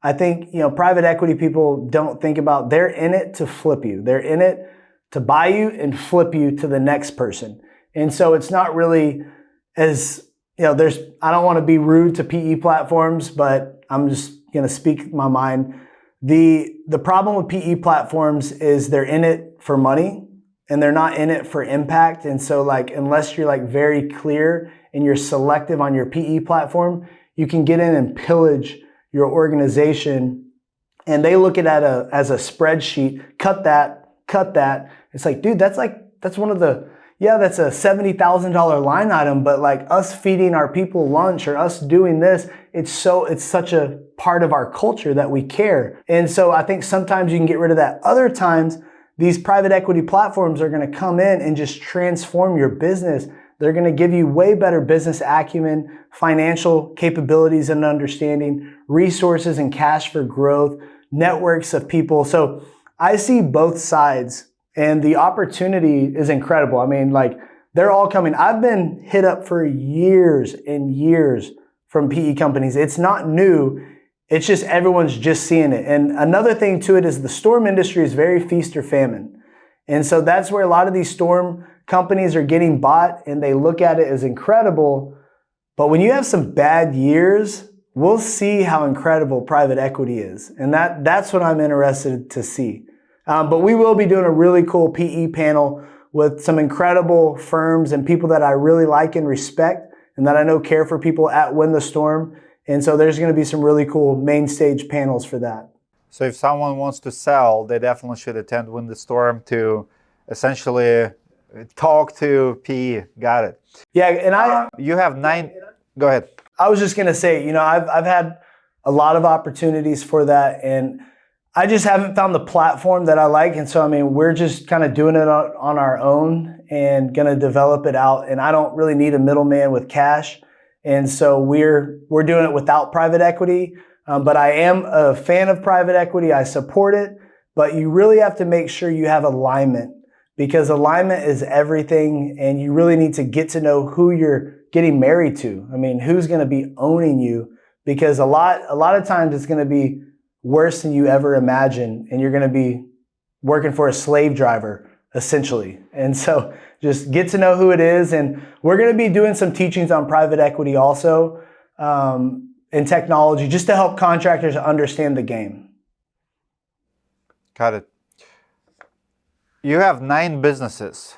I think, private equity people don't think about, they're in it to flip you. They're in it to buy you and flip you to the next person. And so it's not really as, I don't want to be rude to PE platforms, but I'm just going to speak my mind. The problem with PE platforms is they're in it for money and they're not in it for impact. And so unless you're very clear and you're selective on your PE platform, you can get in and pillage your organization. And they look at it as a spreadsheet, cut that. It's like, dude, that's one of the, that's a $70,000 line item, but us feeding our people lunch or us doing this, it's such a part of our culture that we care. And so I think sometimes you can get rid of that. Other times, these private equity platforms are going to come in and just transform your business. They're going to give you way better business acumen, financial capabilities and understanding, resources and cash for growth, networks of people. So I see both sides. And the opportunity is incredible. I mean, they're all coming. I've been hit up for years and years from PE companies. It's not new. it's just everyone's just seeing it. And another thing to it is the storm industry is very feast or famine. And so that's where a lot of these storm companies are getting bought, and they look at it as incredible. But when you have some bad years, we'll see how incredible private equity is. And that's what I'm interested to see. But we will be doing a really cool PE panel with some incredible firms and people that I really like and respect and that I know care for people at Win the Storm. And so there's going to be some really cool main stage panels for that. So if someone wants to sell, they definitely should attend Win the Storm to essentially talk to PE. Got it. Yeah, and you have 9. Go ahead. I was just going to say, I've had a lot of opportunities for that, and I just haven't found the platform that I like. And so, we're just kind of doing it on our own and going to develop it out. And I don't really need a middleman with cash. And so we're doing it without private equity. But I am a fan of private equity. I support it. But you really have to make sure you have alignment, because alignment is everything. And you really need to get to know who you're getting married to. Who's going to be owning you? Because a lot of times it's going to be worse than you ever imagined, and you're going to be working for a slave driver, essentially. And so just get to know who it is. And we're going to be doing some teachings on private equity also, and technology, just to help contractors understand the game. Got it. You have 9 businesses.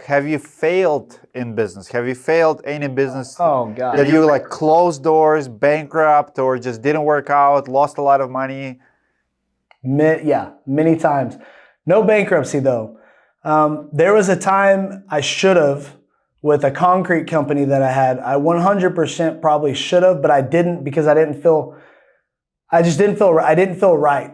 Have you failed in business? Have you failed any business that you closed doors, bankrupt, or just didn't work out, lost a lot of money? Yeah, many times. No bankruptcy though. There was a time I should have with a concrete company that I had. I 100% probably should have, but I didn't, because I didn't feel right.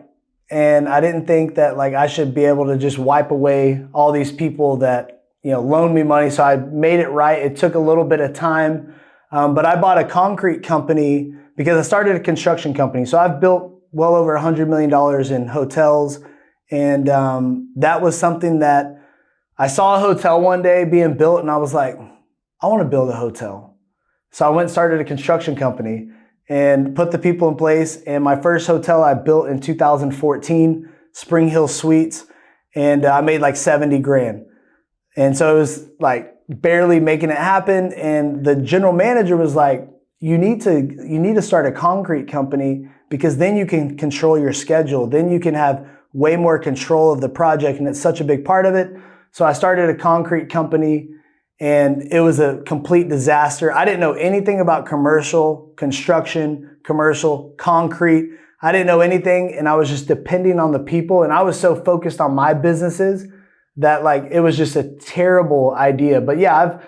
And I didn't think that I should be able to just wipe away all these people that loaned me money. So I made it right. It took a little bit of time, but I bought a concrete company because I started a construction company. So I've built well over $100 million in hotels. And that was something that I saw a hotel one day being built, and I was like, I want to build a hotel. So I went and started a construction company and put the people in place. And my first hotel I built in 2014, Spring Hill Suites, and I made like 70 grand. And so it was barely making it happen. And the general manager was like, you need to start a concrete company, because then you can control your schedule. Then you can have way more control of the project, and it's such a big part of it. So I started a concrete company, and it was a complete disaster. I didn't know anything about commercial construction, commercial concrete. I didn't know anything, and I was just depending on the people, and I was so focused on my businesses that it was just a terrible idea. But yeah,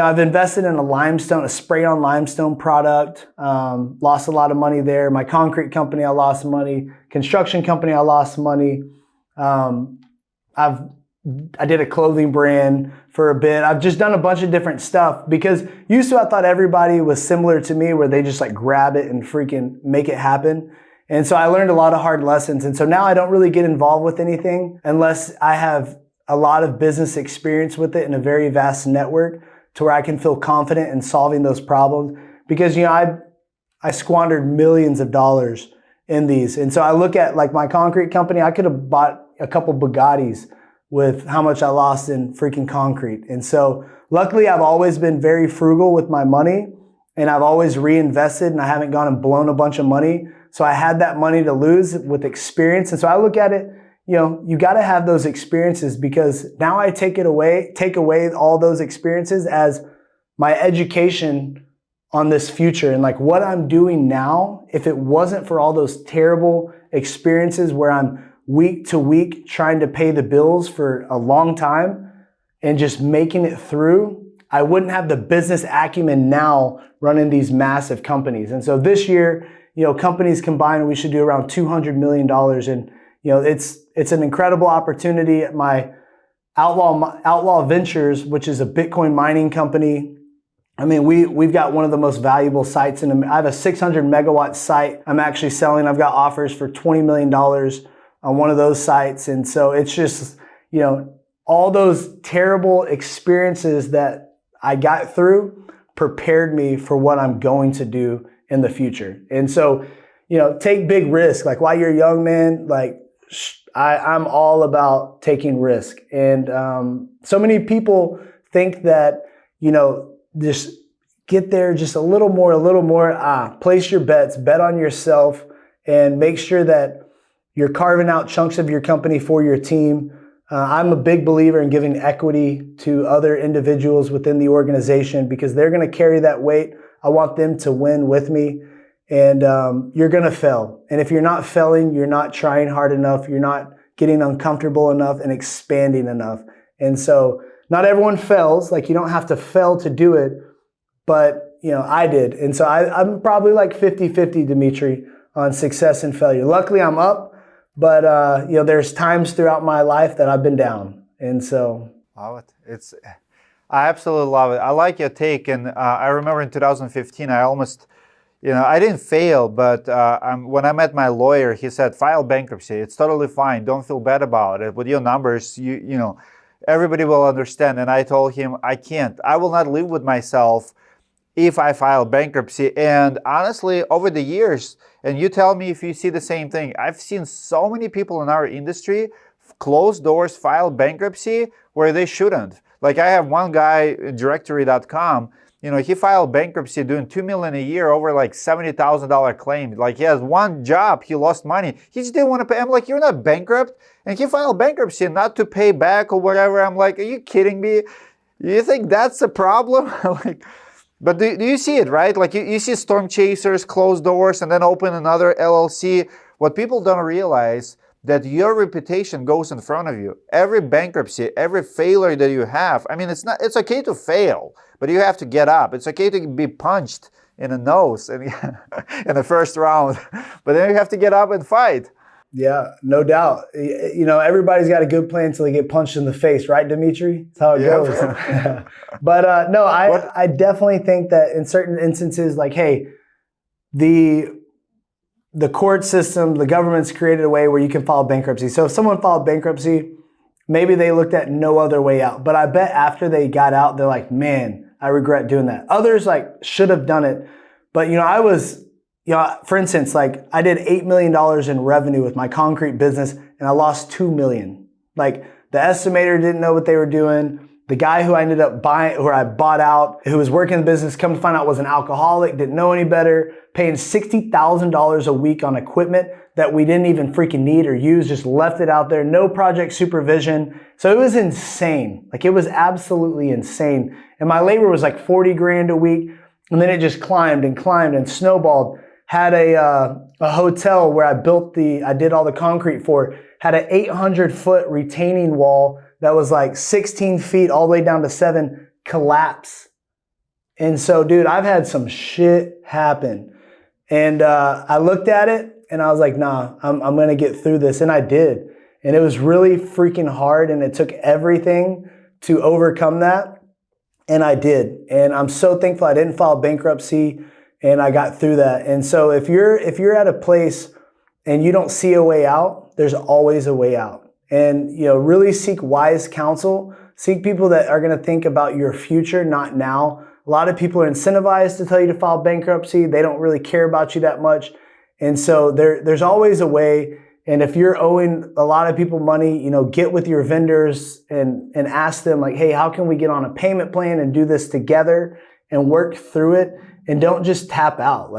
I've invested in a spray-on limestone product. Lost a lot of money there. My concrete company, I lost money. Construction company, I lost money. I did a clothing brand for a bit. I've just done a bunch of different stuff, because used to I thought everybody was similar to me, where they just grab it and freaking make it happen. And so I learned a lot of hard lessons. And so now I don't really get involved with anything unless I have a lot of business experience with it and a very vast network, to where I can feel confident in solving those problems. Because I squandered millions of dollars in these. And so I look at my concrete company, I could have bought a couple Bugattis with how much I lost in freaking concrete. And so luckily I've always been very frugal with my money, and I've always reinvested, and I haven't gone and blown a bunch of money. So I had that money to lose with experience. And so I look at it, you got to have those experiences, because now I take away all those experiences as my education on this future. And what I'm doing now, if it wasn't for all those terrible experiences where I'm week to week trying to pay the bills for a long time and just making it through, I wouldn't have the business acumen now running these massive companies. And so this year, companies combined, we should do around $200 million. And it's an incredible opportunity. At my Outlaw Ventures, which is a Bitcoin mining company, we've got one of the most valuable sites I have a 600 megawatt site I'm actually selling. I've got offers for $20 million on one of those sites. And so it's just, all those terrible experiences that I got through prepared me for what I'm going to do in the future. And so, take big risk. Like while you're young, man, like I'm all about taking risk. And so many people think that, just get there just a little more. Place your bets, bet on yourself, and make sure that you're carving out chunks of your company for your team. I'm a big believer in giving equity to other individuals within the organization because they're going to carry that weight. I want them to win with me. And you're going to fail. And if you're not failing, you're not trying hard enough. You're not getting uncomfortable enough and expanding enough. And so not everyone fails. Like you don't have to fail to do it. But, I did. And so I'm probably like 50-50, Dmitry, on success and failure. Luckily, I'm up. But, there's times throughout my life that I've been down. And so. Love it. I absolutely love it. I like your take. And I remember in 2015, I almost, I didn't fail, but when I met my lawyer, he said, file bankruptcy. It's totally fine. Don't feel bad about it. With your numbers, everybody will understand. And I told him, I can't. I will not live with myself if I file bankruptcy. And honestly, over the years, and you tell me if you see the same thing, I've seen so many people in our industry close doors, file bankruptcy where they shouldn't. Like I have one guy, directory.com, he filed bankruptcy doing $2 million a year over like $70,000 claim. Like he has one job, he lost money. He just didn't want to pay. I'm like, you're not bankrupt? And he filed bankruptcy not to pay back or whatever. I'm like, are you kidding me? You think that's a problem? But do you see it, right? Like you see storm chasers close doors and then open another LLC. What people don't realize that your reputation goes in front of you. Every bankruptcy, every failure that you have, it's okay to fail, but you have to get up. It's okay to be punched in the nose in the first round, but then you have to get up and fight. Yeah, no doubt. Everybody's got a good plan until they get punched in the face, right, Dmitry? That's how it goes. But no, I definitely think that in certain instances, like, hey, the court system, the government's created a way where you can file bankruptcy. So if someone filed bankruptcy, maybe they looked at no other way out. But I bet after they got out, they're like, man, I regret doing that. Others should have done it. But, I was, for instance, I did $8 million in revenue with my concrete business and I lost $2 million. Like the estimator didn't know what they were doing. The guy who I ended up buying, who I bought out, who was working in the business, come to find out was an alcoholic, didn't know any better, paying $60,000 a week on equipment that we didn't even freaking need or use, just left it out there, no project supervision. So it was insane. It was absolutely insane. And my labor was like 40 grand a week. And then it just climbed and snowballed. Had a hotel where I did all the concrete for, had an 800-foot retaining wall that was like 16 feet all the way down to 7 collapse. And so, dude, I've had some shit happen. And I looked at it and I was like, nah, I'm going to get through this. And I did. And it was really freaking hard. And it took everything to overcome that. And I did. And I'm so thankful I didn't file bankruptcy and I got through that. And so if you're at a place and you don't see a way out, there's always a way out. And, really seek wise counsel. Seek people that are going to think about your future, not now. A lot of people are incentivized to tell you to file bankruptcy. They don't really care about you that much. And so there's always a way. And if you're owing a lot of people money, get with your vendors and ask them like, hey, how can we get on a payment plan and do this together and work through it? And don't just tap out.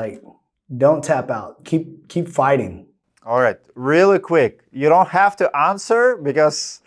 Don't tap out. Keep fighting. All right, really quick. You don't have to answer because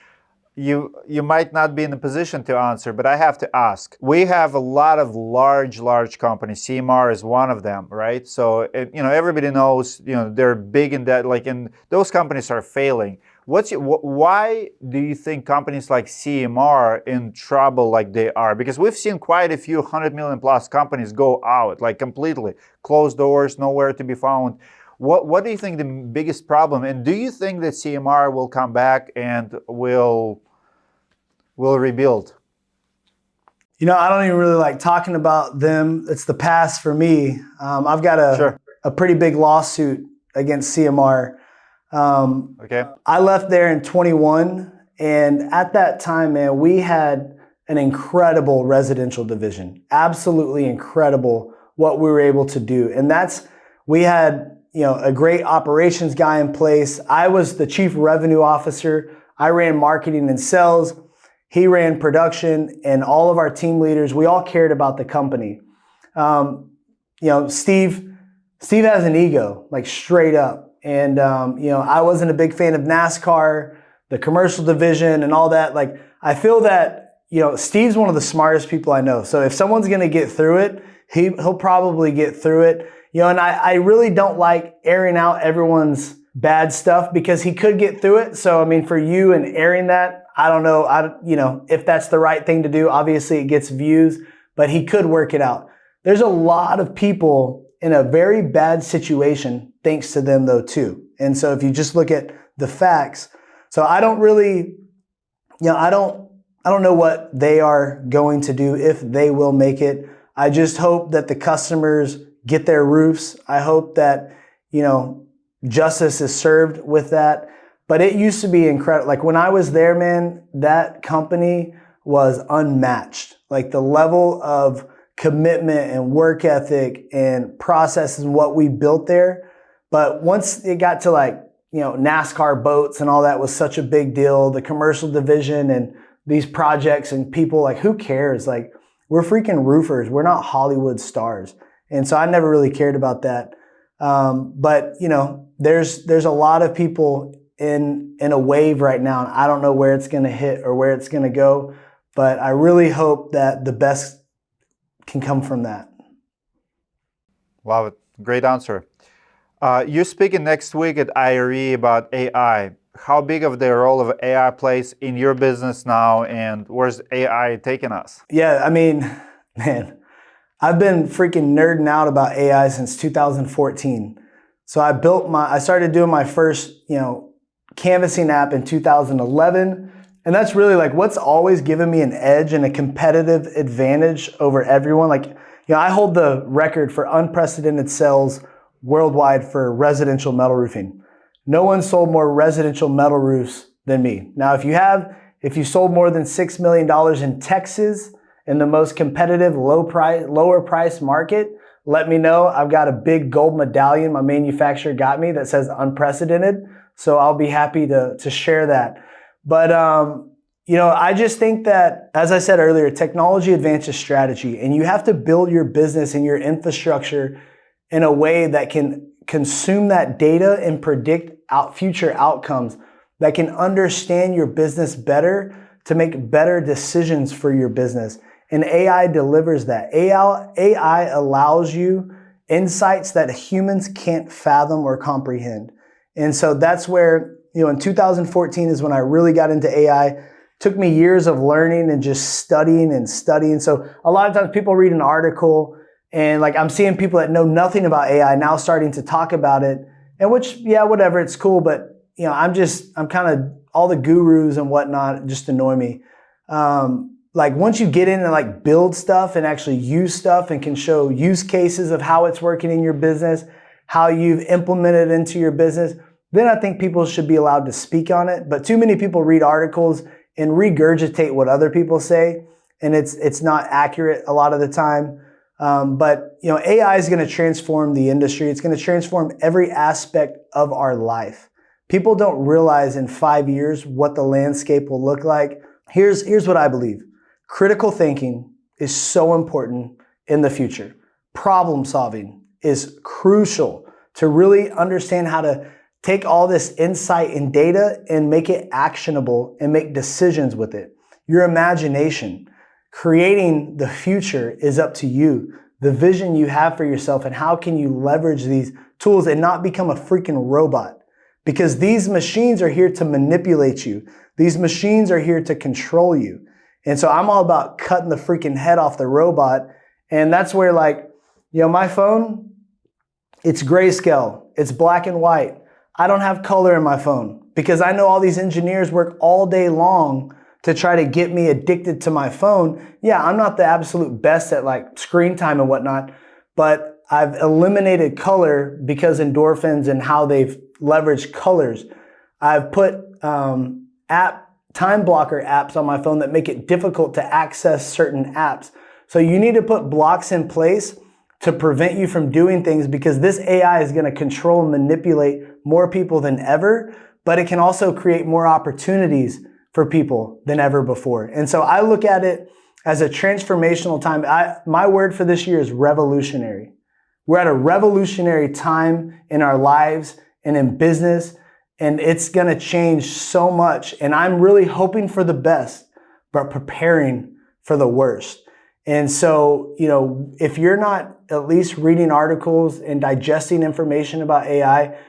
you might not be in a position to answer, but I have to ask. We have a lot of large companies. CMR is one of them, right? So, everybody knows, they're big in that, and those companies are failing. Why do you think companies like CMR are in trouble like they are? Because we've seen quite a few 100 million plus companies go out, completely. Closed doors, nowhere to be found. What do you think the biggest problem? And do you think that CMR will come back and will rebuild? I don't even really like talking about them. It's the past for me. I've got a pretty big lawsuit against CMR. Okay. I left there in 21. And at that time, man, we had an incredible residential division. Absolutely incredible what we were able to do. And we had a great operations guy in place. I was the chief revenue officer. I ran marketing and sales. He ran production, and all of our team leaders, we all cared about the company. Steve has an ego, like straight up. And, I wasn't a big fan of NASCAR, the commercial division and all that. Like, I feel that, Steve's one of the smartest people I know. So if someone's going to get through it, he'll probably get through it. And I really don't like airing out everyone's bad stuff because he could get through it. So, I mean, for you and airing that, I don't know, if that's the right thing to do. Obviously, it gets views, but he could work it out. There's a lot of people in a very bad situation, thanks to them though, too. And so if you just look at the facts, so I don't really, I don't know what they are going to do, if they will make it. I just hope that the customers get their roofs. I hope that, justice is served with that. But it used to be incredible. Like when I was there, man, that company was unmatched. Like the level of commitment and work ethic and processes and what we built there. But once it got to NASCAR boats and all that was such a big deal, the commercial division and these projects and people, like, who cares? Like, we're freaking roofers. We're not Hollywood stars. And so I never really cared about that. But there's a lot of people in a wave right now, and I don't know where it's going to hit or where it's going to go, but I really hope that the best can come from that. Love it. Great answer. You're speaking next week at IRE about AI. How big of the role of AI plays in your business now, and where's AI taking us? Yeah, I mean, man, I've been freaking nerding out about AI since 2014. So I started doing my first, canvassing app in 2011. And that's really like what's always given me an edge and a competitive advantage over everyone. Like, I hold the record for unprecedented sales worldwide for residential metal roofing. No one sold more residential metal roofs than me. Now, if you sold more than $6 million in Texas in the most competitive lower price market, let me know. I've got a big gold medallion my manufacturer got me that says unprecedented. So I'll be happy to share that. But, I just think that, as I said earlier, technology advances strategy, and you have to build your business and your infrastructure in a way that can consume that data and predict future outcomes, that can understand your business better to make better decisions for your business. And AI delivers that. AI allows you insights that humans can't fathom or comprehend. And so that's where, in 2014 is when I really got into AI. It took me years of learning and just studying. So a lot of times people read an article and like I'm seeing people that know nothing about AI now starting to talk about it. And which, yeah, whatever, it's cool. But, I'm kind of, all the gurus and whatnot just annoy me. Like once you get in and like build stuff and actually use stuff and can show use cases of how it's working in your business, how you've implemented it into your business, then I think people should be allowed to speak on it. But too many people read articles and regurgitate what other people say, and it's not accurate a lot of the time. But AI is going to transform the industry. It's going to transform every aspect of our life. People don't realize in 5 years what the landscape will look like. Here's what I believe. Critical thinking is so important in the future. Problem solving is crucial to really understand how to take all this insight and data and make it actionable and make decisions with it. Your imagination, creating the future is up to you. The vision you have for yourself and how can you leverage these tools and not become a freaking robot. Because these machines are here to manipulate you. These machines are here to control you. And so I'm all about cutting the freaking head off the robot. And that's where my phone, it's grayscale. It's black and white. I don't have color in my phone because I know all these engineers work all day long to try to get me addicted to my phone. Yeah, I'm not the absolute best at like screen time and whatnot, but I've eliminated color because endorphins and how they've leveraged colors. I've put time blocker apps on my phone that make it difficult to access certain apps. So you need to put blocks in place to prevent you from doing things, because this AI is going to control and manipulate more people than ever, but it can also create more opportunities for people than ever before. And so I look at it as a transformational time. My word for this year is revolutionary. We're at a revolutionary time in our lives and in business, and it's going to change so much. And I'm really hoping for the best, but preparing for the worst. And so, if you're not at least reading articles and digesting information about AI,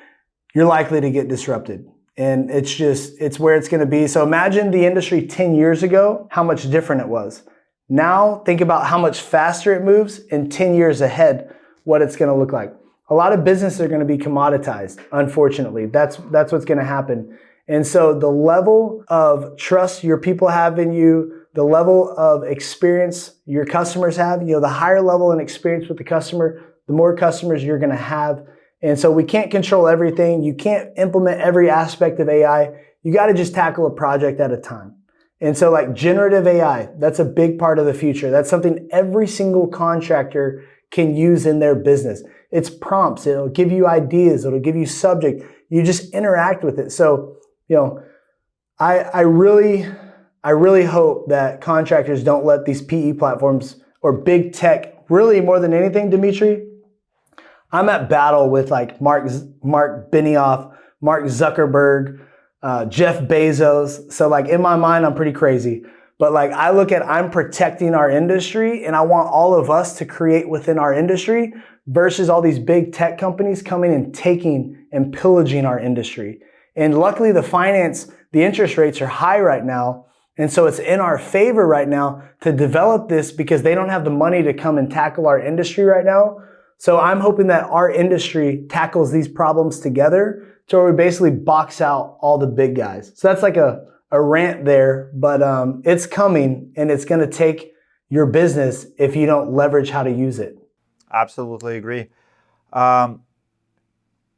you're likely to get disrupted. And it's where it's going to be. So imagine the industry 10 years ago, how much different it was. Now think about how much faster it moves, and 10 years ahead, what it's going to look like. A lot of businesses are going to be commoditized, unfortunately. That's what's going to happen. And so the level of trust your people have in you, the level of experience your customers have, the higher level and experience with the customer, the more customers you're going to have. And so we can't control everything. You can't implement every aspect of AI. You got to just tackle a project at a time. And so like generative AI, that's a big part of the future. That's something every single contractor can use in their business. It's prompts. It'll give you ideas. It'll give you subject. You just interact with it. So, I really hope that contractors don't let these PE platforms or big tech, really more than anything, Dmitry, I'm at battle with like Mark Benioff, Mark Zuckerberg, Jeff Bezos. So like in my mind, I'm pretty crazy. But like I look at, I'm protecting our industry, and I want all of us to create within our industry versus all these big tech companies coming and taking and pillaging our industry. And luckily the interest rates are high right now. And so it's in our favor right now to develop this, because they don't have the money to come and tackle our industry right now. So I'm hoping that our industry tackles these problems together to where we basically box out all the big guys. So that's like a rant there, but it's coming, and it's going to take your business if you don't leverage how to use it. Absolutely agree.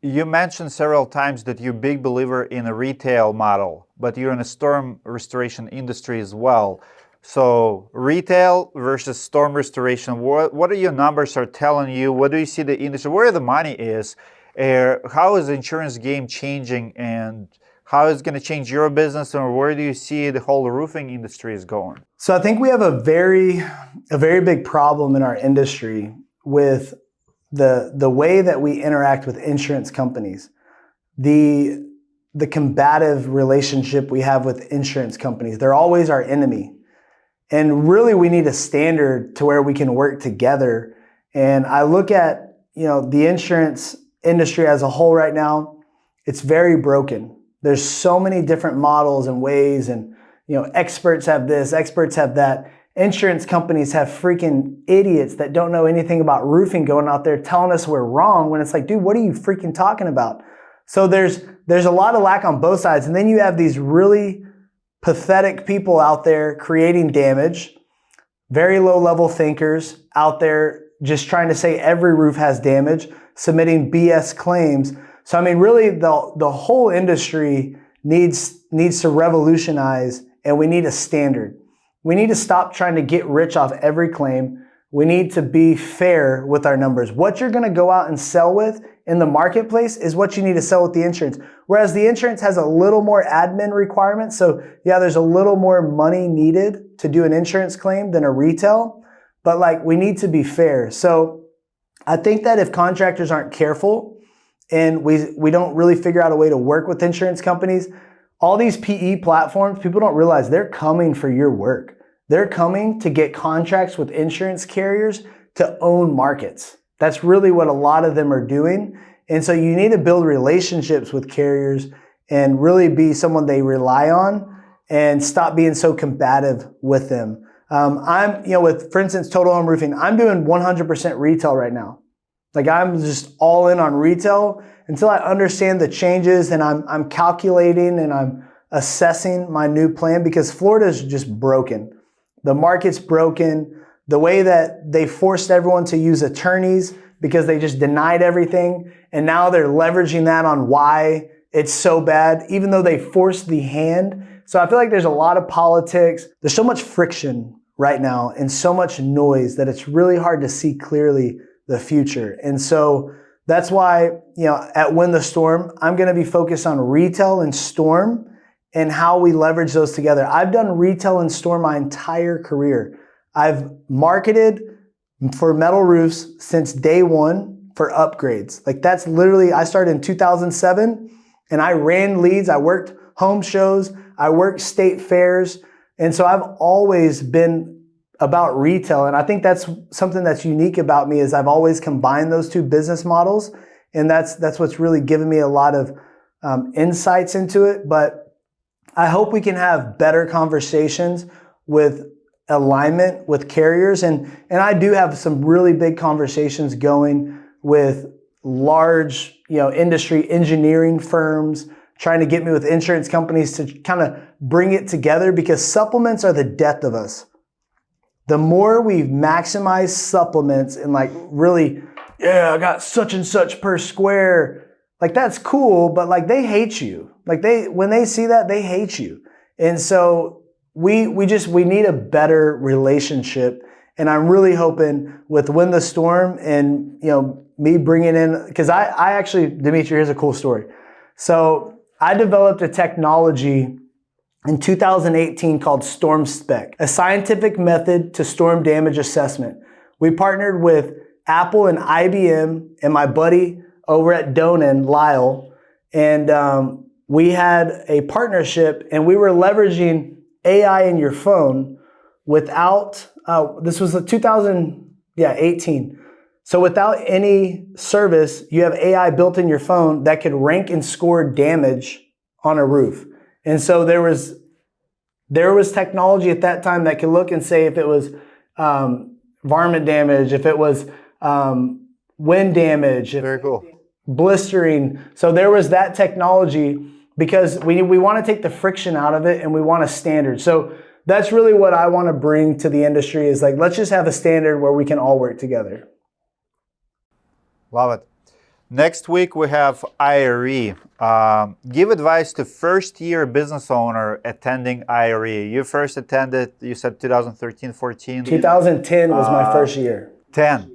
You mentioned several times that you're a big believer in a retail model, but you're in a storm restoration industry as well. So retail versus storm restoration, what are your numbers are telling you? What do you see the industry, where the money is? How is the insurance game changing, and how is it going to change your business, or where do you see the whole roofing industry is going? So I think we have a very big problem in our industry with the way that we interact with insurance companies, the combative relationship we have with insurance companies. They're always our enemy. And really we need a standard to where we can work together. And I look at, the insurance industry as a whole right now, it's very broken. There's so many different models and ways, and experts have this, experts have that. Insurance companies have freaking idiots that don't know anything about roofing going out there telling us we're wrong, when it's like, dude, what are you freaking talking about? So there's a lot of lack on both sides. And then you have these really pathetic people out there creating damage, very low level thinkers out there just trying to say every roof has damage, submitting BS claims. So I mean, really the whole industry needs to revolutionize, and we need a standard. We need to stop trying to get rich off every claim. We need to be fair with our numbers. What you're going to go out and sell with in the marketplace is what you need to sell with the insurance. Whereas the insurance has a little more admin requirements. So yeah, there's a little more money needed to do an insurance claim than a retail, but like we need to be fair. So I think that if contractors aren't careful and we don't really figure out a way to work with insurance companies, all these PE platforms, people don't realize they're coming for your work. They're coming to get contracts with insurance carriers to own markets. That's really what a lot of them are doing. And so you need to build relationships with carriers and really be someone they rely on, and stop being so combative with them. For instance, Total Home Roofing, I'm doing 100% retail right now. Like I'm just all in on retail until I understand the changes, and I'm calculating and I'm assessing my new plan, because Florida is just broken. The market's broken. The way that they forced everyone to use attorneys because they just denied everything, and now they're leveraging that on why it's so bad, even though they forced the hand. So I feel like there's a lot of politics. There's so much friction right now and so much noise that it's really hard to see clearly the future. And so that's why, at Win the Storm, I'm going to be focused on retail and storm and how we leverage those together. I've done retail and storm my entire career. I've marketed for metal roofs since day one for upgrades. Like that's literally, I started in 2007 and I ran leads. I worked home shows. I worked state fairs. And so I've always been about retail. And I think that's something that's unique about me is I've always combined those two business models. And that's what's really given me a lot of insights into it. But I hope we can have better conversations with alignment with carriers. And I do have some really big conversations going with large, industry engineering firms, trying to get me with insurance companies to kind of bring it together because supplements are the death of us. The more we maximize supplements and like really, I got such and such per square, like that's cool, but like they hate you. Like when they see that, they hate you. And so we need a better relationship. And I'm really hoping with Win the Storm and, me bringing in, because I actually, Dmitry, here's a cool story. So I developed a technology in 2018 called Storm Spec, a scientific method to storm damage assessment. We partnered with Apple and IBM and my buddy over at Donan, Lyle, and we had a partnership and we were leveraging AI in your phone without, this was 2018. So without any service, you have AI built in your phone that could rank and score damage on a roof. And so there was technology at that time that could look and say if it was varmint damage, if it was wind damage, Very cool. Blistering. So there was that technology because we want to take the friction out of it and we want a standard. So that's really what I want to bring to the industry is like, let's just have a standard where we can all work together. Love it. Next week we have IRE. Give advice to first-year business owner attending IRE. You first attended, you said 2013, 14? 2010 was my first year. 10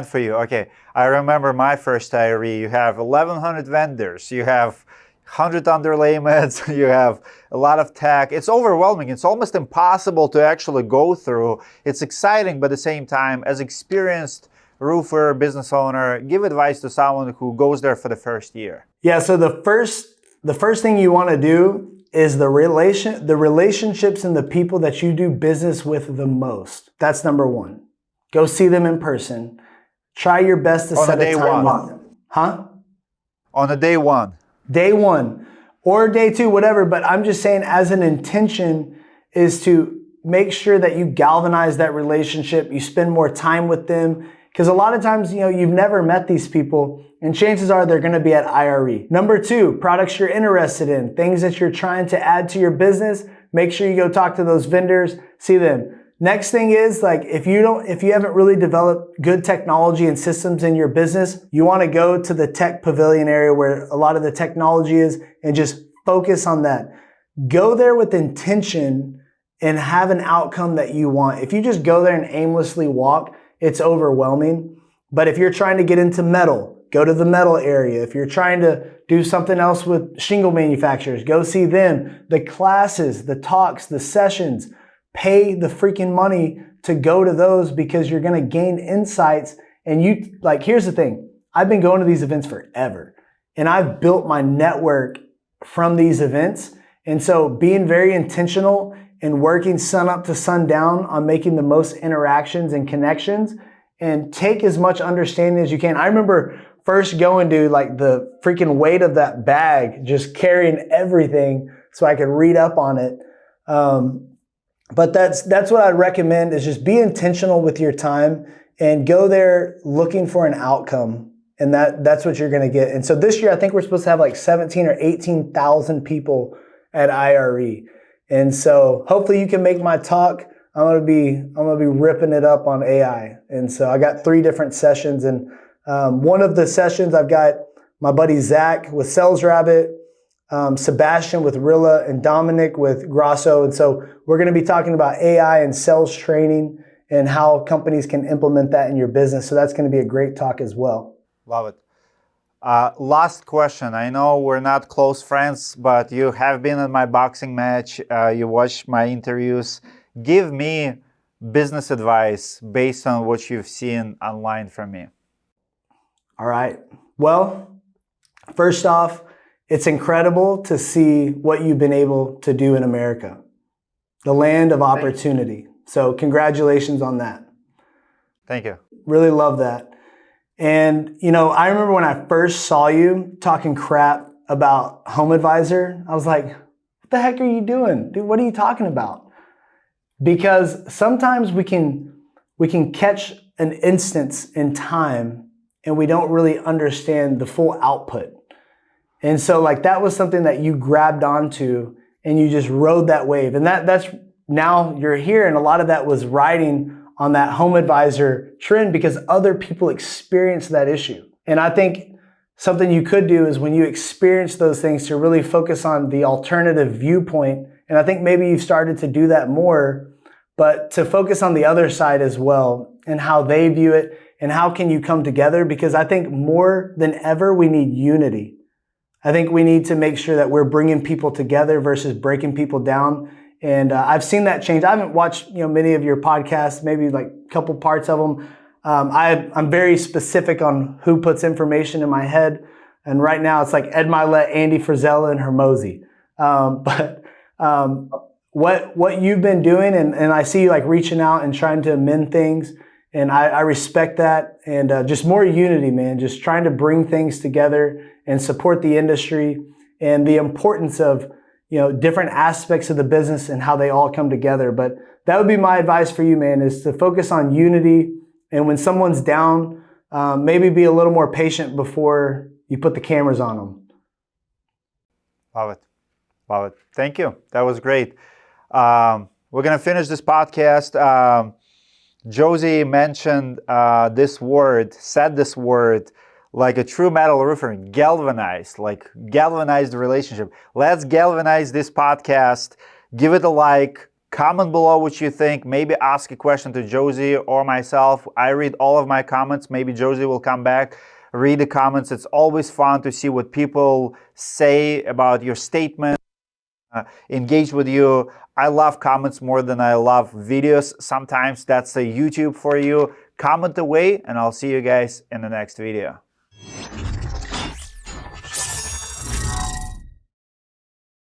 for you. Okay. I remember my first IRE. You have 1,100 vendors. You have 100 underlayments. You have a lot of tech. It's overwhelming. It's almost impossible to actually go through. It's exciting, but at the same time, as experienced roofer, business owner, give advice to someone who goes there for the first year. Yeah, so the first thing you want to do is the relationships and the people that you do business with the most. That's number one. Go see them in person. Try your best to set a time on them. Huh? On a day one. Day one or day two, whatever. But I'm just saying as an intention is to make sure that you galvanize that relationship. You spend more time with them. Because a lot of times, you've never met these people and chances are they're going to be at IRE. Number two, products you're interested in, things that you're trying to add to your business. Make sure you go talk to those vendors, see them. Next thing is like, if you haven't really developed good technology and systems in your business, you want to go to the tech pavilion area where a lot of the technology is and just focus on that. Go there with intention and have an outcome that you want. If you just go there and aimlessly walk, it's overwhelming. But if you're trying to get into metal, go to the metal area. If you're trying to do something else with shingle manufacturers, go see them. The classes, the talks, the sessions, pay the freaking money to go to those because you're going to gain insights. And here's the thing. I've been going to these events forever and I've built my network from these events. And so being very intentional and working sun up to sundown on making the most interactions and connections and take as much understanding as you can. I remember first going to like the freaking weight of that bag, just carrying everything so I could read up on it. But that's what I'd recommend is just be intentional with your time and go there looking for an outcome. And that's what you're going to get. And so this year, I think we're supposed to have like 17 or 18,000 people at IRE. And so hopefully you can make my talk. I'm gonna be ripping it up on AI. And so I got 3 different sessions. And one of the sessions I've got my buddy Zach with Sales Rabbit, Sebastian with Rilla, and Dominic with Grosso. And so we're gonna be talking about AI and sales training and how companies can implement that in your business. So that's going to be a great talk as well. Love it. Last question. I know we're not close friends, but you have been in my boxing match. You watched my interviews. Give me business advice based on what you've seen online from me. All right. Well, first off, it's incredible to see what you've been able to do in America, the land of opportunity. So congratulations on that. Thank you. Really love that. And, you know, I remember when I first saw you talking crap about HomeAdvisor, I was like, what the heck are you doing? Dude, what are you talking about? Because sometimes we can catch an instance in time and we don't really understand the full output. And so like that was something that you grabbed onto and you just rode that wave. And that's now you're here, and a lot of that was riding on that HomeAdvisor trend because other people experience that issue. And I think something you could do is when you experience those things to really focus on the alternative viewpoint. And I think maybe you've started to do that more, but to focus on the other side as well and how they view it and how can you come together? Because I think more than ever, we need unity. I think we need to make sure that we're bringing people together versus breaking people down. And I've seen that change. I haven't watched many of your podcasts, maybe like a couple parts of them. I'm very specific on who puts information in my head. And right now it's like Ed Milet, Andy Frisella, and Hermosi. What you've been doing, and I see you like reaching out and trying to amend things. And I respect that. And just more unity, man. Just trying to bring things together and support the industry and the importance of different aspects of the business and how they all come together. But that would be my advice for you, man, is to focus on unity. And when someone's down, maybe be a little more patient before you put the cameras on them. Love it. Love it. Thank you. That was great. We're going to finish this podcast. Josey mentioned this word, said this word, like a true metal roofer, galvanized, like galvanized the relationship. Let's galvanize this podcast. Give it a like. Comment below what you think. Maybe ask a question to Josey or myself. I read all of my comments. Maybe Josey will come back, read the comments. It's always fun to see what people say about your statement. Engage with you. I love comments more than I love videos. Sometimes that's a YouTube for you. Comment away, and I'll see you guys in the next video.